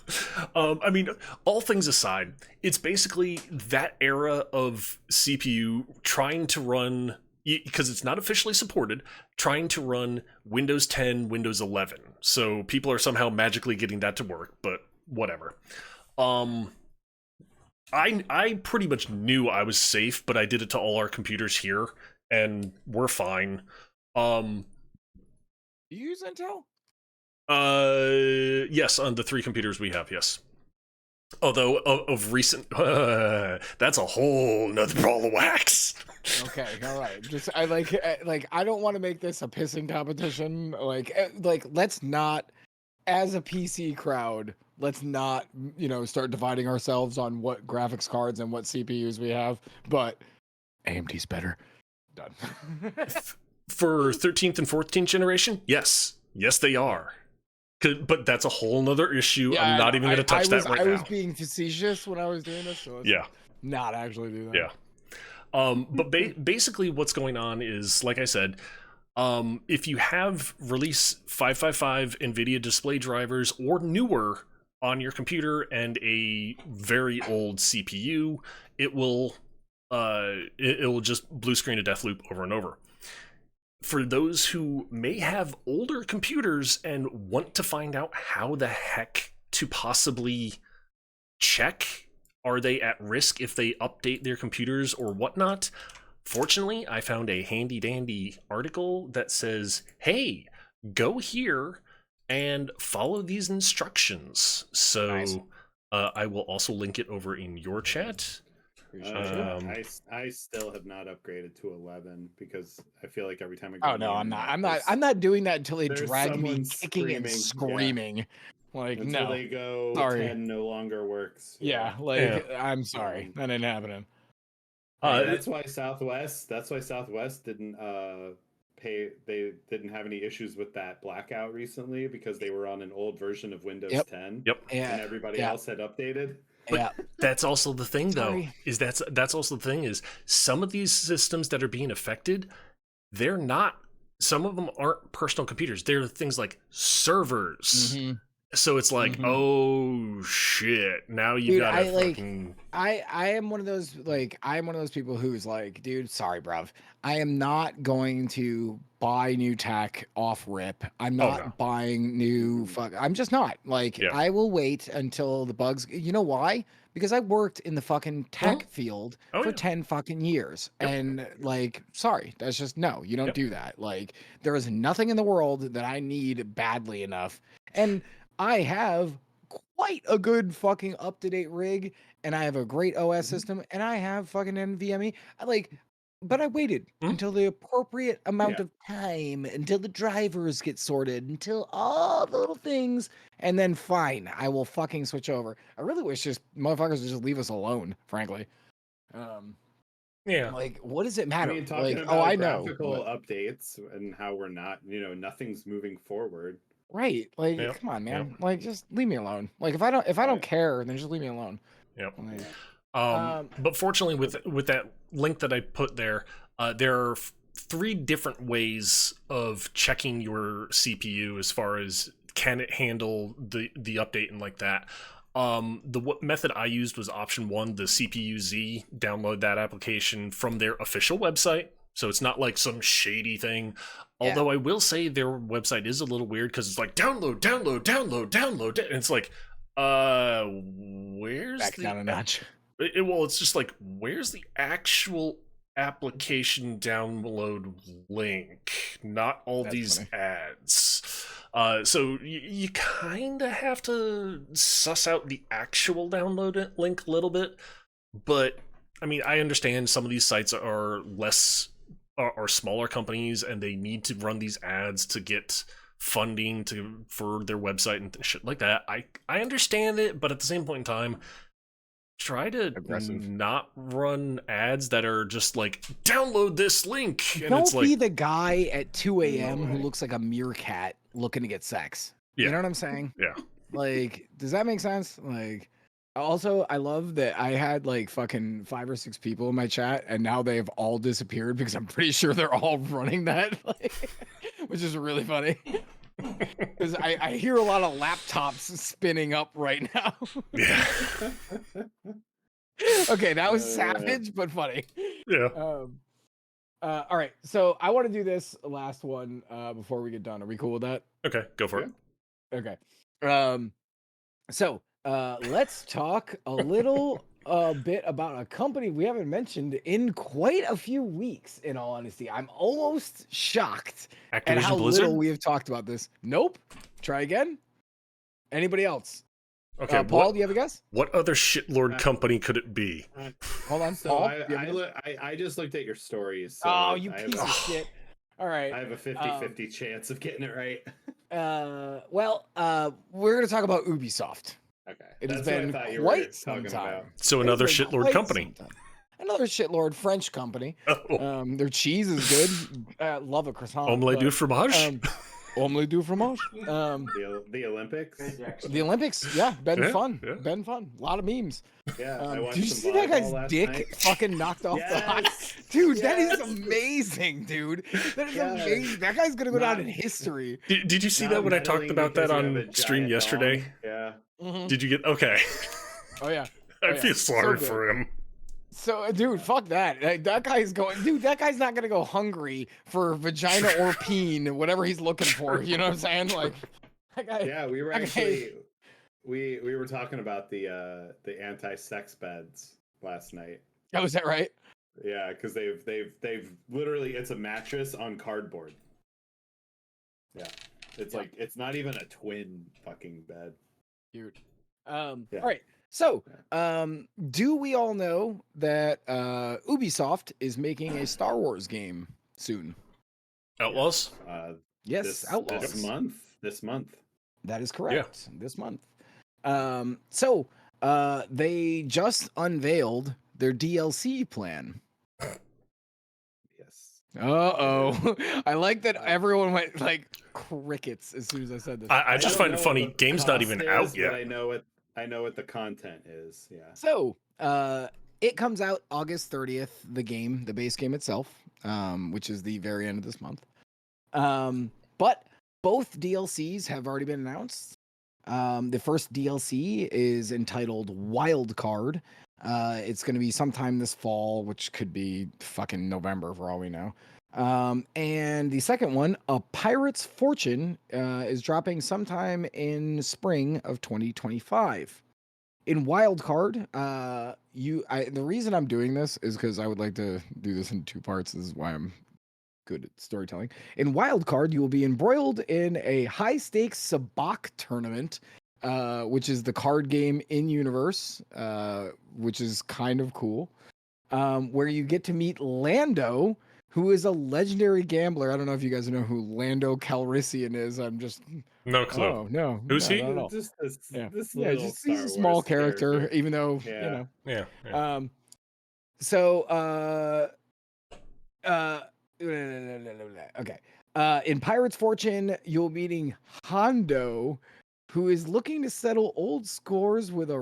I mean, all things aside, it's basically that era of CPU trying to run, because it's not officially supported, trying to run Windows 10, Windows 11. So people are somehow magically getting that to work, but whatever. I pretty much knew I was safe, but I did it to all our computers here, and we're fine. You use Intel? Yes, on the 3 computers we have, yes. Although of recent, that's a whole nother ball of wax. Okay, all right. Just I like I don't want to make this a pissing competition. Like let's not, as a PC crowd, let's not start dividing ourselves on what graphics cards and what CPUs we have. But AMD's better. Done. For 13th and 14th generation, yes, they are. But that's a whole nother issue. Yeah, I'm not even going to touch that right now. I was being facetious when I was doing this, so let's not actually do that. Yeah. But basically what's going on is, like I said, if you have release 555 NVIDIA display drivers or newer on your computer and a very old CPU, it will just blue screen a death loop over and over. For those who may have older computers and want to find out how the heck to possibly check, are they at risk if they update their computers or whatnot, fortunately, I found a handy dandy article that says, hey, go here and follow these instructions. So nice. I will also link it over in your chat. I still have not upgraded to 11 because I feel like every time I go. Oh no, I'm not doing that until they drag me kicking and screaming. Yeah. Like until no, they go. Sorry. 10 no longer works. Yeah, I'm sorry, that ain't happening. That's why Southwest didn't pay. They didn't have any issues with that blackout recently because they were on an old version of Windows 10. Yep. And everybody else had updated. But that's also the thing, though, is that's also the thing is some of these systems that are being affected, they're not. Some of them aren't personal computers. They're things like servers. Mm-hmm. So it's like, oh shit! Now you got to fucking. I am one of those people who's like, dude, sorry, bruv. I am not going to buy new tech off rip. I'm not buying new I'm just not. I will wait until the bugs. You know why? Because I worked in the fucking tech field for 10 fucking years. Yep. And sorry, that's just no, you don't do that. There is nothing in the world that I need badly enough. And I have quite a good fucking up-to-date rig, and I have a great OS system, and I have fucking NVMe. But I waited until the appropriate amount of time, until the drivers get sorted, until all the little things, and then fine, I will fucking switch over. I really wish just motherfuckers would just leave us alone, frankly. What does it matter? I mean, talking about graphical updates and how we're not, nothing's moving forward. Right, come on, man. Just leave me alone. If I don't care, then just leave me alone. Yep. But fortunately, with that link that I put there, there are 3 different ways of checking your CPU as far as can it handle the update and like that. The method I used was option 1, the CPU-Z. Download that application from their official website. So it's not like some shady thing. Although I will say their website is a little weird because it's like download. And it's like, where's back down a notch? It's just like, where's the actual application download link? Not all these ads. So you kind of have to suss out the actual download link a little bit. But I mean, I understand some of these sites are smaller companies and they need to run these ads to get funding for their website and shit like that. I understand it, but at the same point in time, try to not run ads that are just like, download this link. And don't be the guy at 2 a.m. who looks like a meerkat looking to get sex. You know what I'm saying? Yeah. Does that make sense? Also, I love that I had fucking 5 or 6 people in my chat, and now they've all disappeared because I'm pretty sure they're all running that, which is really funny. Because I hear a lot of laptops spinning up right now. Yeah. Okay, that was savage, but funny. Yeah. All right, so I want to do this last one before we get done. Are we cool with that? Okay, go for it. Okay. So let's talk a little bit about a company we haven't mentioned in quite a few weeks, in all honesty. I'm almost shocked Activision at how Blizzard? little we have talked about this. Nope. Try again. Anybody else? Okay, Paul, do you have a guess? what other shitlord company could it be? Hold on, So Paul. I, do you have a guess? I just looked at your stories. So Oh, you I have piece of shit! All right. I have a 50-50 chance of getting it right. We're gonna talk about Ubisoft. Okay, It has that's what I been thought you quite were some talking time. about. So It has another been shitlord quite company. some time. Another shitlord French company. Oh, Their cheese is good. Love a croissant. omelette du fromage. Omelette du fromage. The Olympics. The Olympics, yeah, been Yeah, fun. yeah. Been fun. A lot of memes. Yeah, I watched Did you some see that volleyball guy's last dick night. fucking knocked off the hot? Yes! Dude, that is Yes! amazing, dude. That is Yeah. amazing. That guy's gonna go down Not- in history. Did you see Not that when I talked meddling about that because you have on a stream giant yesterday? dong. Yeah. Mhm. Did you get okay? Oh yeah. I Oh, yeah. feel sorry So good. for him. So, dude, fuck that. That guy's going, dude. That guy's not gonna go hungry for vagina or peen, whatever he's looking for. You know what I'm saying? Like, that guy. Yeah, we were Okay. actually we were talking about the anti-sex beds last night. Oh, is that right? Yeah, because they've literally, it's a mattress on cardboard. Yeah, it's Yeah. like, it's not even a twin fucking bed. Dude. Yeah. All right. So, do we all know that Ubisoft is making a Star Wars game soon? Outlaws. Yes, Outlaws. This month. That is correct. This month. They just unveiled their DLC plan. Yes. Uh-oh. I like that everyone went like crickets as soon as I said this. I just don't find it know funny. what the Game's not cost even is, out but yet. I know what the content is. Yeah. So, it comes out August 30th, the game, the base game itself, which is the very end of this month. But both DLCs have already been announced. The first DLC is entitled Wild Card. It's going to be sometime this fall, which could be fucking November for all we know. And the second one, A Pirate's Fortune, is dropping sometime in spring of 2025. In Wild Card, the reason I'm doing this is because I would like to do this in two parts. This is why I'm good at storytelling. In Wild Card, you will be embroiled in a high-stakes sabacc tournament, which is the card game in universe, which is kind of cool, where you get to meet Lando, who is a legendary gambler. I don't know if you guys know who Lando Calrissian is. I'm just No clue. Oh no, Who's no, he? not at all. Just this Yeah, little just Star he's a small Wars character, even though Yeah. you know. Yeah. yeah. Okay. In Pirate's Fortune, you'll be meeting Hondo, who is looking to settle old scores with a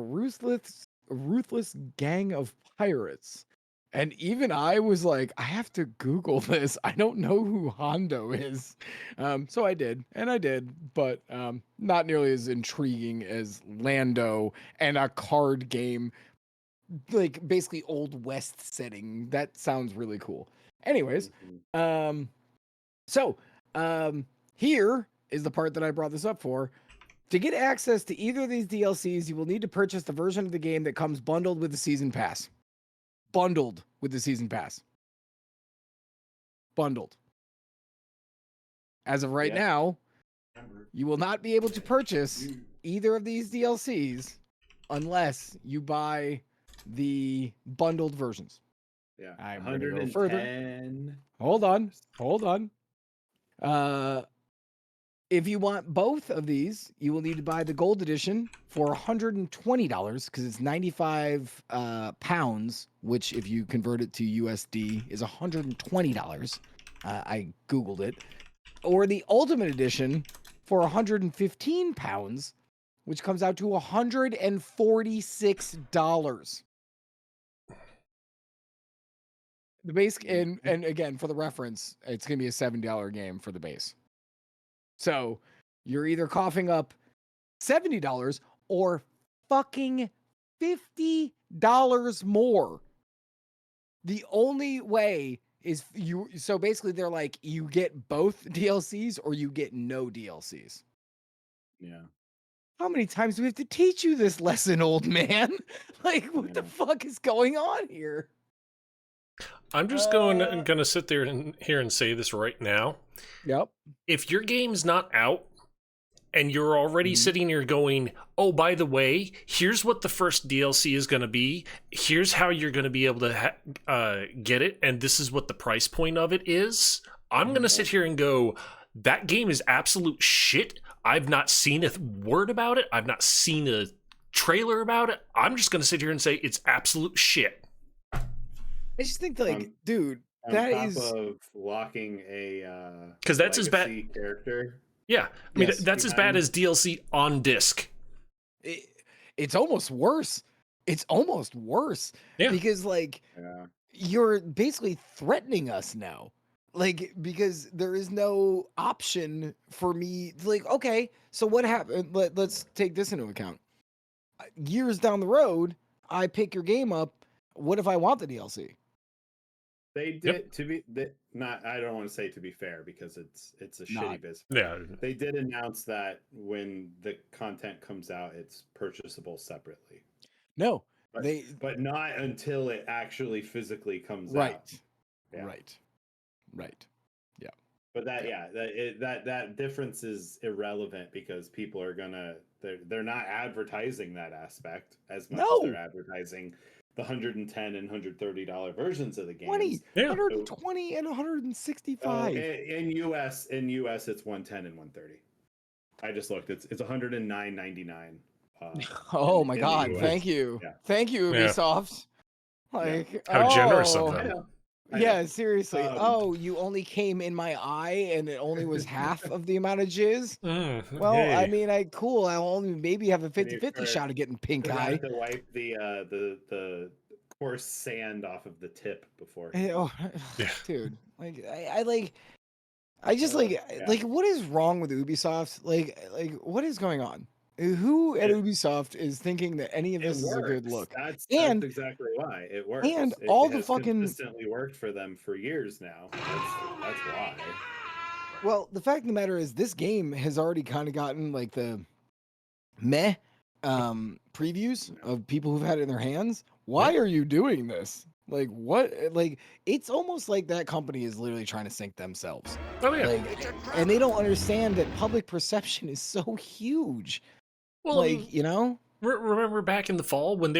ruthless gang of pirates. And even I was like, I have to Google this. I don't know who Hondo is. So I did, but not nearly as intriguing as Lando and a card game, like basically Old West setting. That sounds really cool. Anyways, Mhm. here is the part that I brought this up for. To get access to either of these DLCs, you will need to purchase the version of the game that comes bundled with the season pass. Bundled with the season pass. Bundled. As of right Yeah. now, you will not be able to purchase either of these DLCs unless you buy the bundled versions. Yeah. I'm gonna go further. 110. Hold on. If you want both of these, you will need to buy the gold edition for $120 because it's 95 pounds, which if you convert it to USD is $120. I Googled it. Or the ultimate edition for 115 pounds, which comes out to $146. The base, and again, for the reference, it's going to be a $70 game for the base. So you're either coughing up $70 or fucking $50 more. The only way is so basically they're like, you get both DLCs or you get no DLCs. Yeah. How many times do we have to teach you this lesson, old man? Like, what the Yeah. fuck is going on here? I'm just gonna sit there and say this right now. Yep. If your game's not out and you're already sitting here going, oh, by the way, here's what the first DLC is going to be. Here's how you're going to be able to get it, and this is what the price point of it is. I'm going to sit here and go, that game is absolute shit. I've not seen a word about it. I've not seen a trailer about it. I'm just going to sit here and say it's absolute shit. I just think, like, dude, on that top is of locking a because that's as bad legacy character. Yeah, I mean Yes. that's as bad as DLC on disc. it's almost worse. It's almost worse. Yeah. Because, like, Yeah. you're basically threatening us now. Like, because there is no option for me. Like, okay, so what happened? Let's take this into account. Years down the road, I pick your game up. What if I want the DLC? They did not. I don't want to say to be fair because it's a Not. shitty business. Yeah, They did announce that when the content comes out, it's purchasable separately, No, but, they but not until it actually physically comes right, out. Yeah. right. But that difference is irrelevant because people are they're not advertising that aspect as much No. as they're advertising the $110 and $130 versions of the games. 20, Yeah. 120 and 165. In US it's 110 and 130. I just looked. It's $109.99. Oh my in the God! US. Thank you, Yeah. thank you, Yeah. Ubisoft. Like, How generous of oh. I them. know. I Yeah, know. seriously. Oh, you only came in my eye, and it only was half of the amount of jizz. Well, I hey. mean, cool. I'll only maybe have a And you 50-50 shot of getting pink I eye. have to wipe the coarse sand off of the tip before. Oh, Yeah. dude, like I just Yeah. like what is wrong with Ubisoft? Like what is going on? Who at It- Ubisoft is thinking that any of It this is a good works. look? That's And exactly why it works. and It all the has fucking consistently worked for them for years now. That's why. well, the fact of the matter is this game has already kind of gotten like the meh previews of people who've had it in their hands. Why are you doing this? Like what? Like it's almost like that company is literally trying to sink themselves. Oh yeah. Like, and they don't understand that public perception is so huge. Well, Like, you know? remember back in the fall when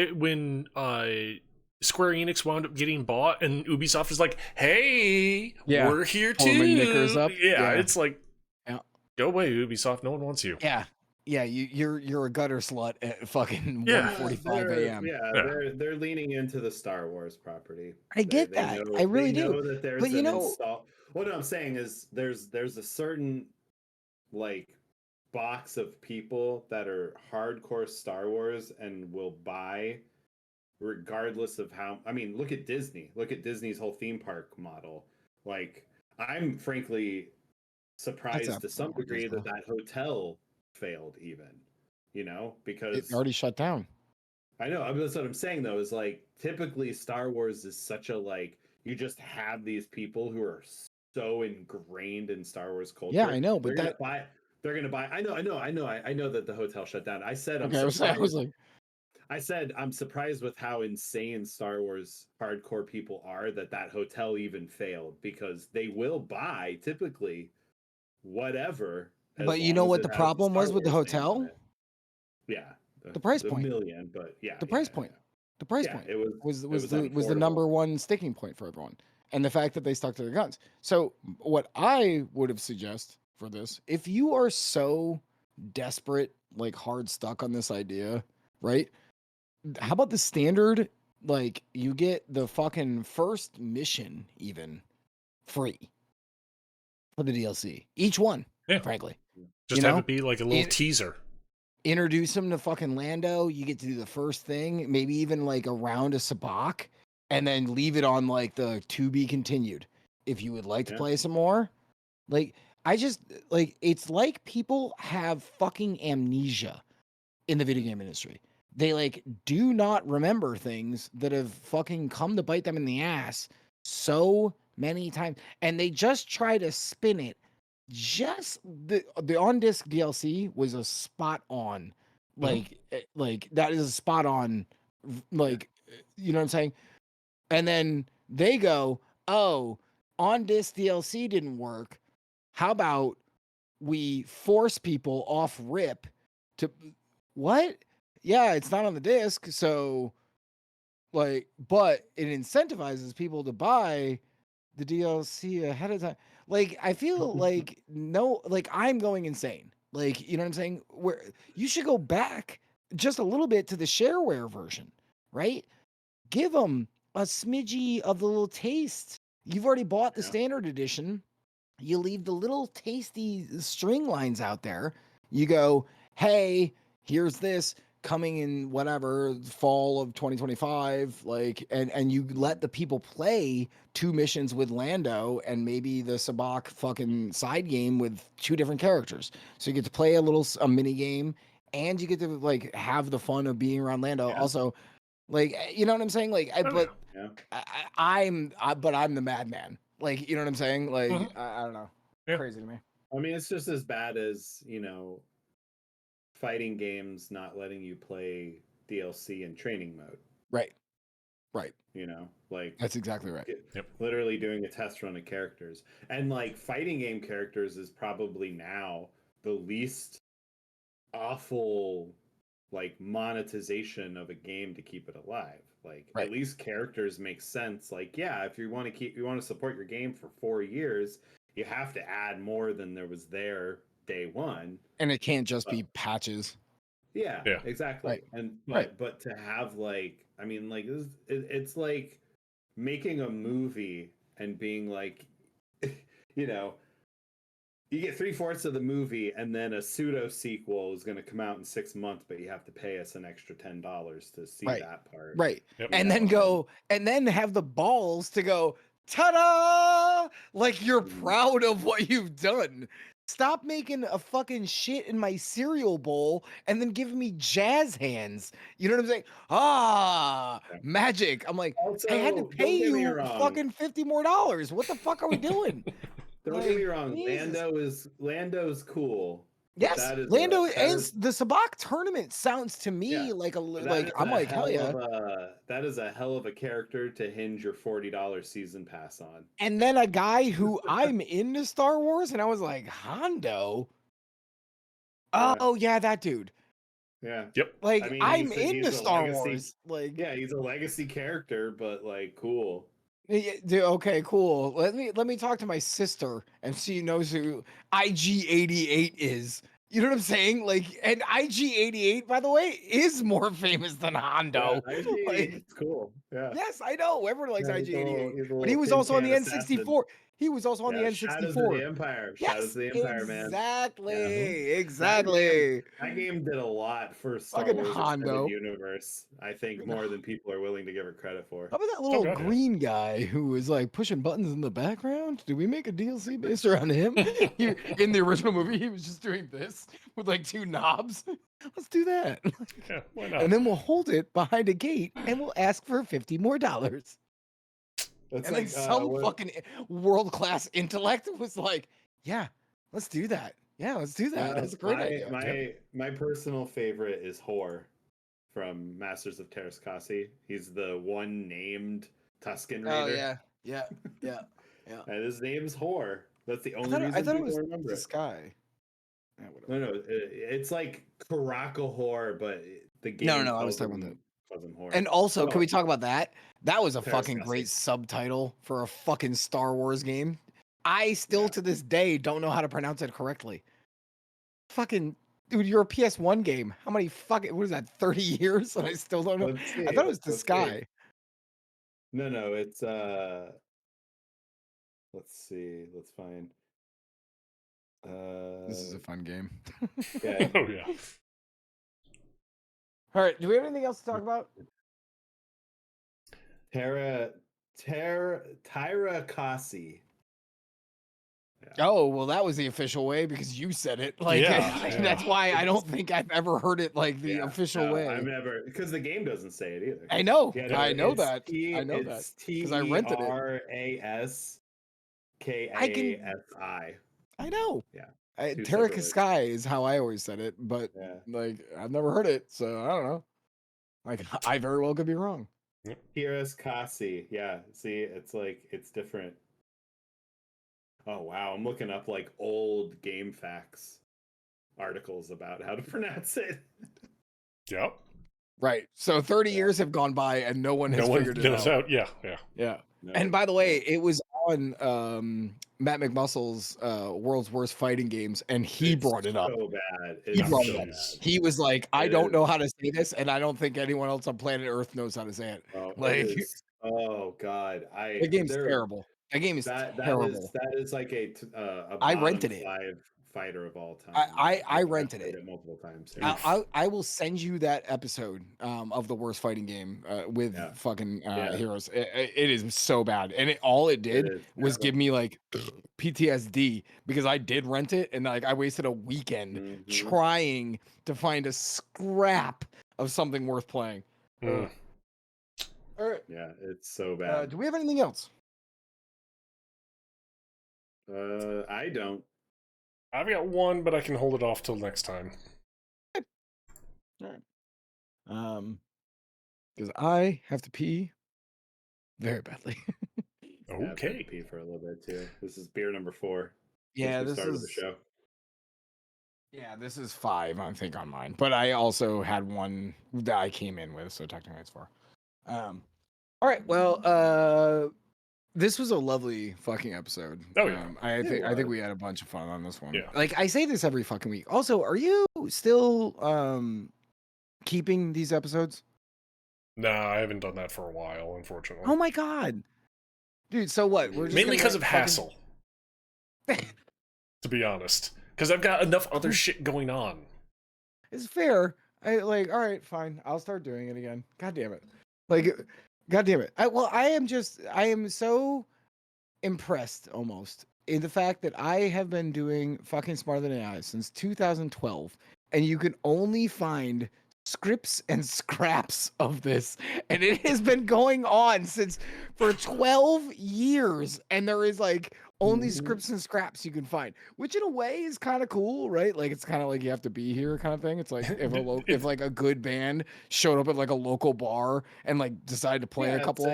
Square Enix wound up getting bought and Ubisoft is like, "Hey, Yeah. we're here Pulling too." my knickers up. Yeah, Yeah. it's like, Yeah. go away, Ubisoft. No one wants you. Yeah. Yeah, you're a gutter slut at fucking Yeah. 1:45 a.m. They're leaning into the Star Wars property. I get that. I really they do. know that there's But you an know, install. What I'm saying is there's a certain like box of people that are hardcore Star Wars and will buy regardless of how. I mean, look at Disney. Look at Disney's whole theme park model. Like, I'm frankly surprised to some degree that hotel failed even, because it already shut down. I know. That's what I'm saying though, is like typically Star Wars is such a like you just have these people who are so ingrained in Star Wars culture. Yeah, I know, but they're gonna buy. I know that the hotel shut down. I said okay, I was like, I said I'm surprised with how insane Star Wars hardcore people are that hotel even failed because they will buy typically whatever. but you know what the problem was with the hotel? Yeah, the price point. $1 million, but yeah, the price point. The price point was the number one sticking point for everyone, and the fact that they stuck to their guns. So what I would have suggest for this, if you are so desperate, like hard stuck on this idea, right? How about the standard? Like you get the fucking first mission even free for the DLC, each one. Yeah. Frankly, Just have it be like a little teaser. Introduce them to fucking Lando. You get to do the first thing, maybe even like a round of Sabacc, and then leave it on like the to be continued. If you would like to play some more, like I just like it's like people have fucking amnesia in the video game industry. They like do not remember things that have fucking come to bite them in the ass so many times, and they just try to spin it. Just the on disc DLC was a spot on, like that is a spot on, like you know what I'm saying. And then they go, oh, on disc DLC didn't work. How about we force people off rip to what? Yeah, it's not on the disc, so like, but it incentivizes people to buy the DLC ahead of time. Like, I feel like no, like I'm going insane. Like, you know what I'm saying? Where you should go back just a little bit to the shareware version, right? Give them a smidgy of the little taste. You've already bought the Yeah. standard edition. You leave the little tasty string lines out there. You go, hey, here's this coming in whatever fall of 2025, like, and you let the people play 2 missions with Lando and maybe the Sabacc fucking side game with 2 different characters. So you get to play a mini game, and you get to like have the fun of being around Lando. Yeah. Also, like, you know what I'm saying? Like, Oh, Yeah. but I'm the madman. Like, you know what I'm saying? Like, Mhm. I don't know. Yeah. Crazy to me. I mean, it's just as bad as, fighting games not letting you play DLC in training mode, Right. Right. like That's exactly right. Yep. literally doing a test run of characters. And like fighting game characters is probably now the least awful like monetization of a game to keep it alive. Like Right. at least characters make sense. Like, yeah, if you want to support your game for 4 years, you have to add more than there was there day one. And it can't just be patches. Yeah, Yeah. exactly. Right. And Right. but to have like, I mean, like it's like making a movie and being like, you know, you get 3/4 of the movie, and then a pseudo sequel is going to come out in 6 months, but you have to pay us an extra $10 to see Right. that part. Right. Yep. And then go and then have the balls to go, ta-da! Like you're Mhm. proud of what you've done. Stop making a fucking shit in my cereal bowl and then giving me jazz hands. You know what I'm saying? Ah, Yeah. magic. I'm like, Also, I had to pay don't get me you wrong. fucking $50 more. What the fuck are we doing? Don't get me Like, wrong. Jesus. Lando's cool. Yes, That is Lando that and is the Sabacc tournament sounds to me yeah. like That is I'm a like, hell hell yeah. of a hell of a character to hinge your $40 season pass on. And then a guy who I'm into Star Wars, and I was like, Hondo? Yeah. Oh, yeah, that dude. Yeah. Yep. Like, I mean, I'm he's into a Star legacy. Wars. Like, Yeah, he's a legacy character, but like cool. yeah, dude, okay, cool. Let me talk to my sister and she knows who IG-88 is. You know what I'm saying? Like, and IG-88, by the way, is more famous than Yeah, Hondo. Like, it's cool. Yeah. yes, I know. Everyone likes Yeah, IG-88. he's a But little he was tin also on can the assassin. N64. He was also on the Yeah, Shadows of N64. the Empire. Yes, Shadows of the Empire, man. exactly, That exactly. game did a lot for Star Fucking Wars Hondo. Extended Universe. I think more than people are willing to give it credit for. How about that little God, yeah. green guy who was like pushing buttons in the background? Did we make a DLC based around him? In the original movie, he was just doing this with like 2 knobs. Let's do that. Yeah. Why not? And then we'll hold it behind a gate and we'll ask for $50 more. That's And then like some fucking world-class intellect was like, yeah, let's do that. Yeah, let's do that. That's a great idea. my personal favorite is Hor from Masters of Terrascasi. He's the one named Tusken Raider. Oh yeah, yeah, yeah, yeah. And his name's Hor. That's the I only thought, reason I thought it people was remember the it. sky. Yeah, whatever. No, it's like Karaka Hor, but the game. No, I was talking about that. Calls him Hor. And also, Well, can we talk about that? That was a Terrascasi. fucking great subtitle for a fucking Star Wars game. I still Yeah. to this day don't know how to pronounce it correctly. Fucking dude, you're a PS1 game. How many fucking what is that? 30 years, and I still don't know. Let's see. I thought it was the Let's see. sky. No, it's let's see. Let's find. This is a fun game. Yeah. Oh yeah. All right, do we have anything else to talk about? Tyra Kasi. Oh, well, that was the official way because you said it. Like, Yeah, that's yeah. why I don't think I've ever heard it like the Yeah, official no, way. I've never, because the game doesn't say it either. I know. Yeah, no, I know it's that. I know that. It's 'cause I rented it. TERASKASI. I know. Yeah. Terra separate words. Sky is how I always said it, but Yeah. like I've never heard it, so I don't know. Like I very well could be wrong. Tiras Kasi. Yeah. See, it's like it's different. Oh wow, I'm looking up like old Game Facts articles about how to pronounce it. Yep. Right. So 30 years have gone by and no one has No one figured it knows out. out. Yeah, yeah. Yeah. No, And by the way, no. it was on Matt McMuscle's World's Worst Fighting Games, and he It's brought it up. so bad. He It's brought so it up. bad. He was like, I It don't know is. how to say this, and I don't think anyone else on planet Earth knows how to say it. Oh, Like, it is. Oh God, the game's there terrible. That game is that terrible. that is like a I bottom rented it. 5 fighter of all time. I I've rented played it. multiple times. Yeah. I will send you that episode of the worst fighting game with Yeah. fucking Yeah. heroes. It is so bad, and all it did is was give terrible. me like PTSD because I did rent it, and like I wasted a weekend Mhm. trying to find a scrap of something worth playing. Mm. All right, Yeah, it's so bad. do we have anything else? I don't. I've got one, but I can hold it off till next time. All right. Because I have to pee very badly. Yeah, I have to Okay. pee for a little bit too. This is beer number 4. Yeah, since we this started is the show. Yeah, this is 5, I think, on mine. But I also had one that I came in with, so technically it's 4. All right, well, this was a lovely fucking episode. Oh, yeah. I It think was. we had a bunch of fun on this one. Yeah. Like I say this every fucking week. Also, are you still keeping these episodes? No, I haven't done that for a while, unfortunately. Oh my god. Dude, so what? We're just Mainly gonna, because of fucking- hassle, to be honest. Because I've got enough other shit going on. It's fair. I like, all right, fine. I'll start doing it again. God damn it. Like, God damn it. I am so impressed almost in the fact that I have been doing fucking Smarter Than AI since 2012, and you can only find scripts and scraps of this, and it has been going on for 12 years, and there is like only scripts and scraps you can find, which in a way is kind of cool, right? Like it's kind of like you have to be here kind of thing. It's like if like a good band showed up at like a local bar and like decided to play a couple of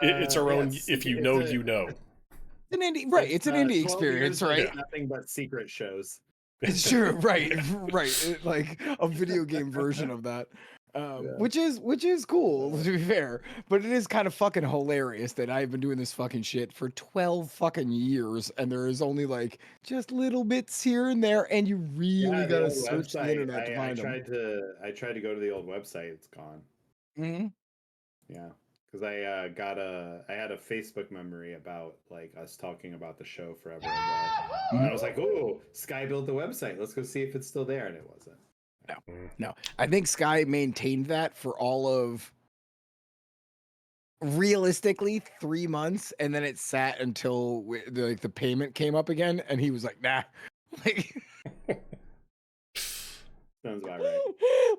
It's our own. it's- If you it's know, a- you know. it's an indie, right? It's an indie 12 experience, years of right? Nothing but secret shows. It's true, right, right. Like a video game version of that, which is cool to be fair. But it is kind of fucking hilarious that I've been doing this fucking shit for 12 fucking years, and there is only like just little bits here and there, and you really the gotta old search the website, internet to find them. I tried to go to the old website. It's gone. Mm-hmm. Yeah, because I had a Facebook memory about like us talking about the show forever ago. And I was like, "Oh, Sky built the website. Let's go see if it's still there." And it wasn't. No, I think Sky maintained that for all of realistically 3 months, and then it sat until like the payment came up again, and he was like, "Nah." Like, Sounds about right.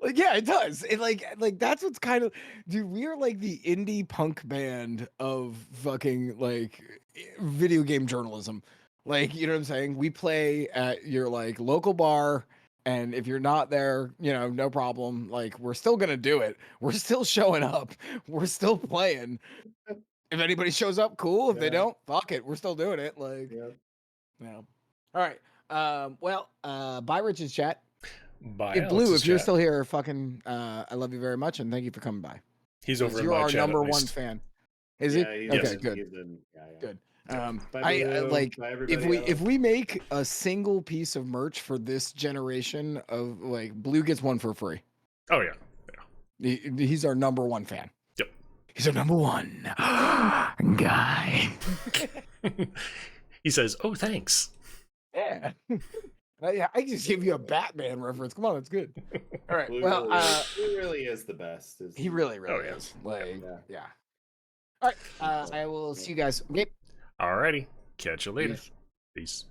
like yeah, it does. It like that's what's kind of, dude. We are like the indie punk band of fucking like video game journalism. Like, you know what I'm saying? We play at your like local bar, and if you're not there, you know, no problem. Like, we're still gonna do it. We're still showing up. We're still playing. If anybody shows up, cool. If they Yeah. don't, fuck it. We're still doing it. Like, Yep. yeah. All right. Bye, Rich's chat. Bye, If Blue, Alex's if you're chat. still here, fucking, I love you very much, and thank you for coming by. He's over in You're my our chat. number at one least. fan. Is Yeah, he? he's Okay, in- good, he's in- yeah. good. Bye, I Blue. like Bye, if everybody we else. make a single piece of merch for this generation of like Blue gets one for free. Oh yeah. He's our number one fan. Yep. He's our number one guy. He says, "Oh, thanks." Yeah. I just gave you a Batman reference. Come on, that's good. All right. Blue Well, Blue really is the best. he really Oh, yeah. is. Like, Yeah. yeah. All right. I will see you guys. Okay. Alrighty. Catch you later. Peace. Peace.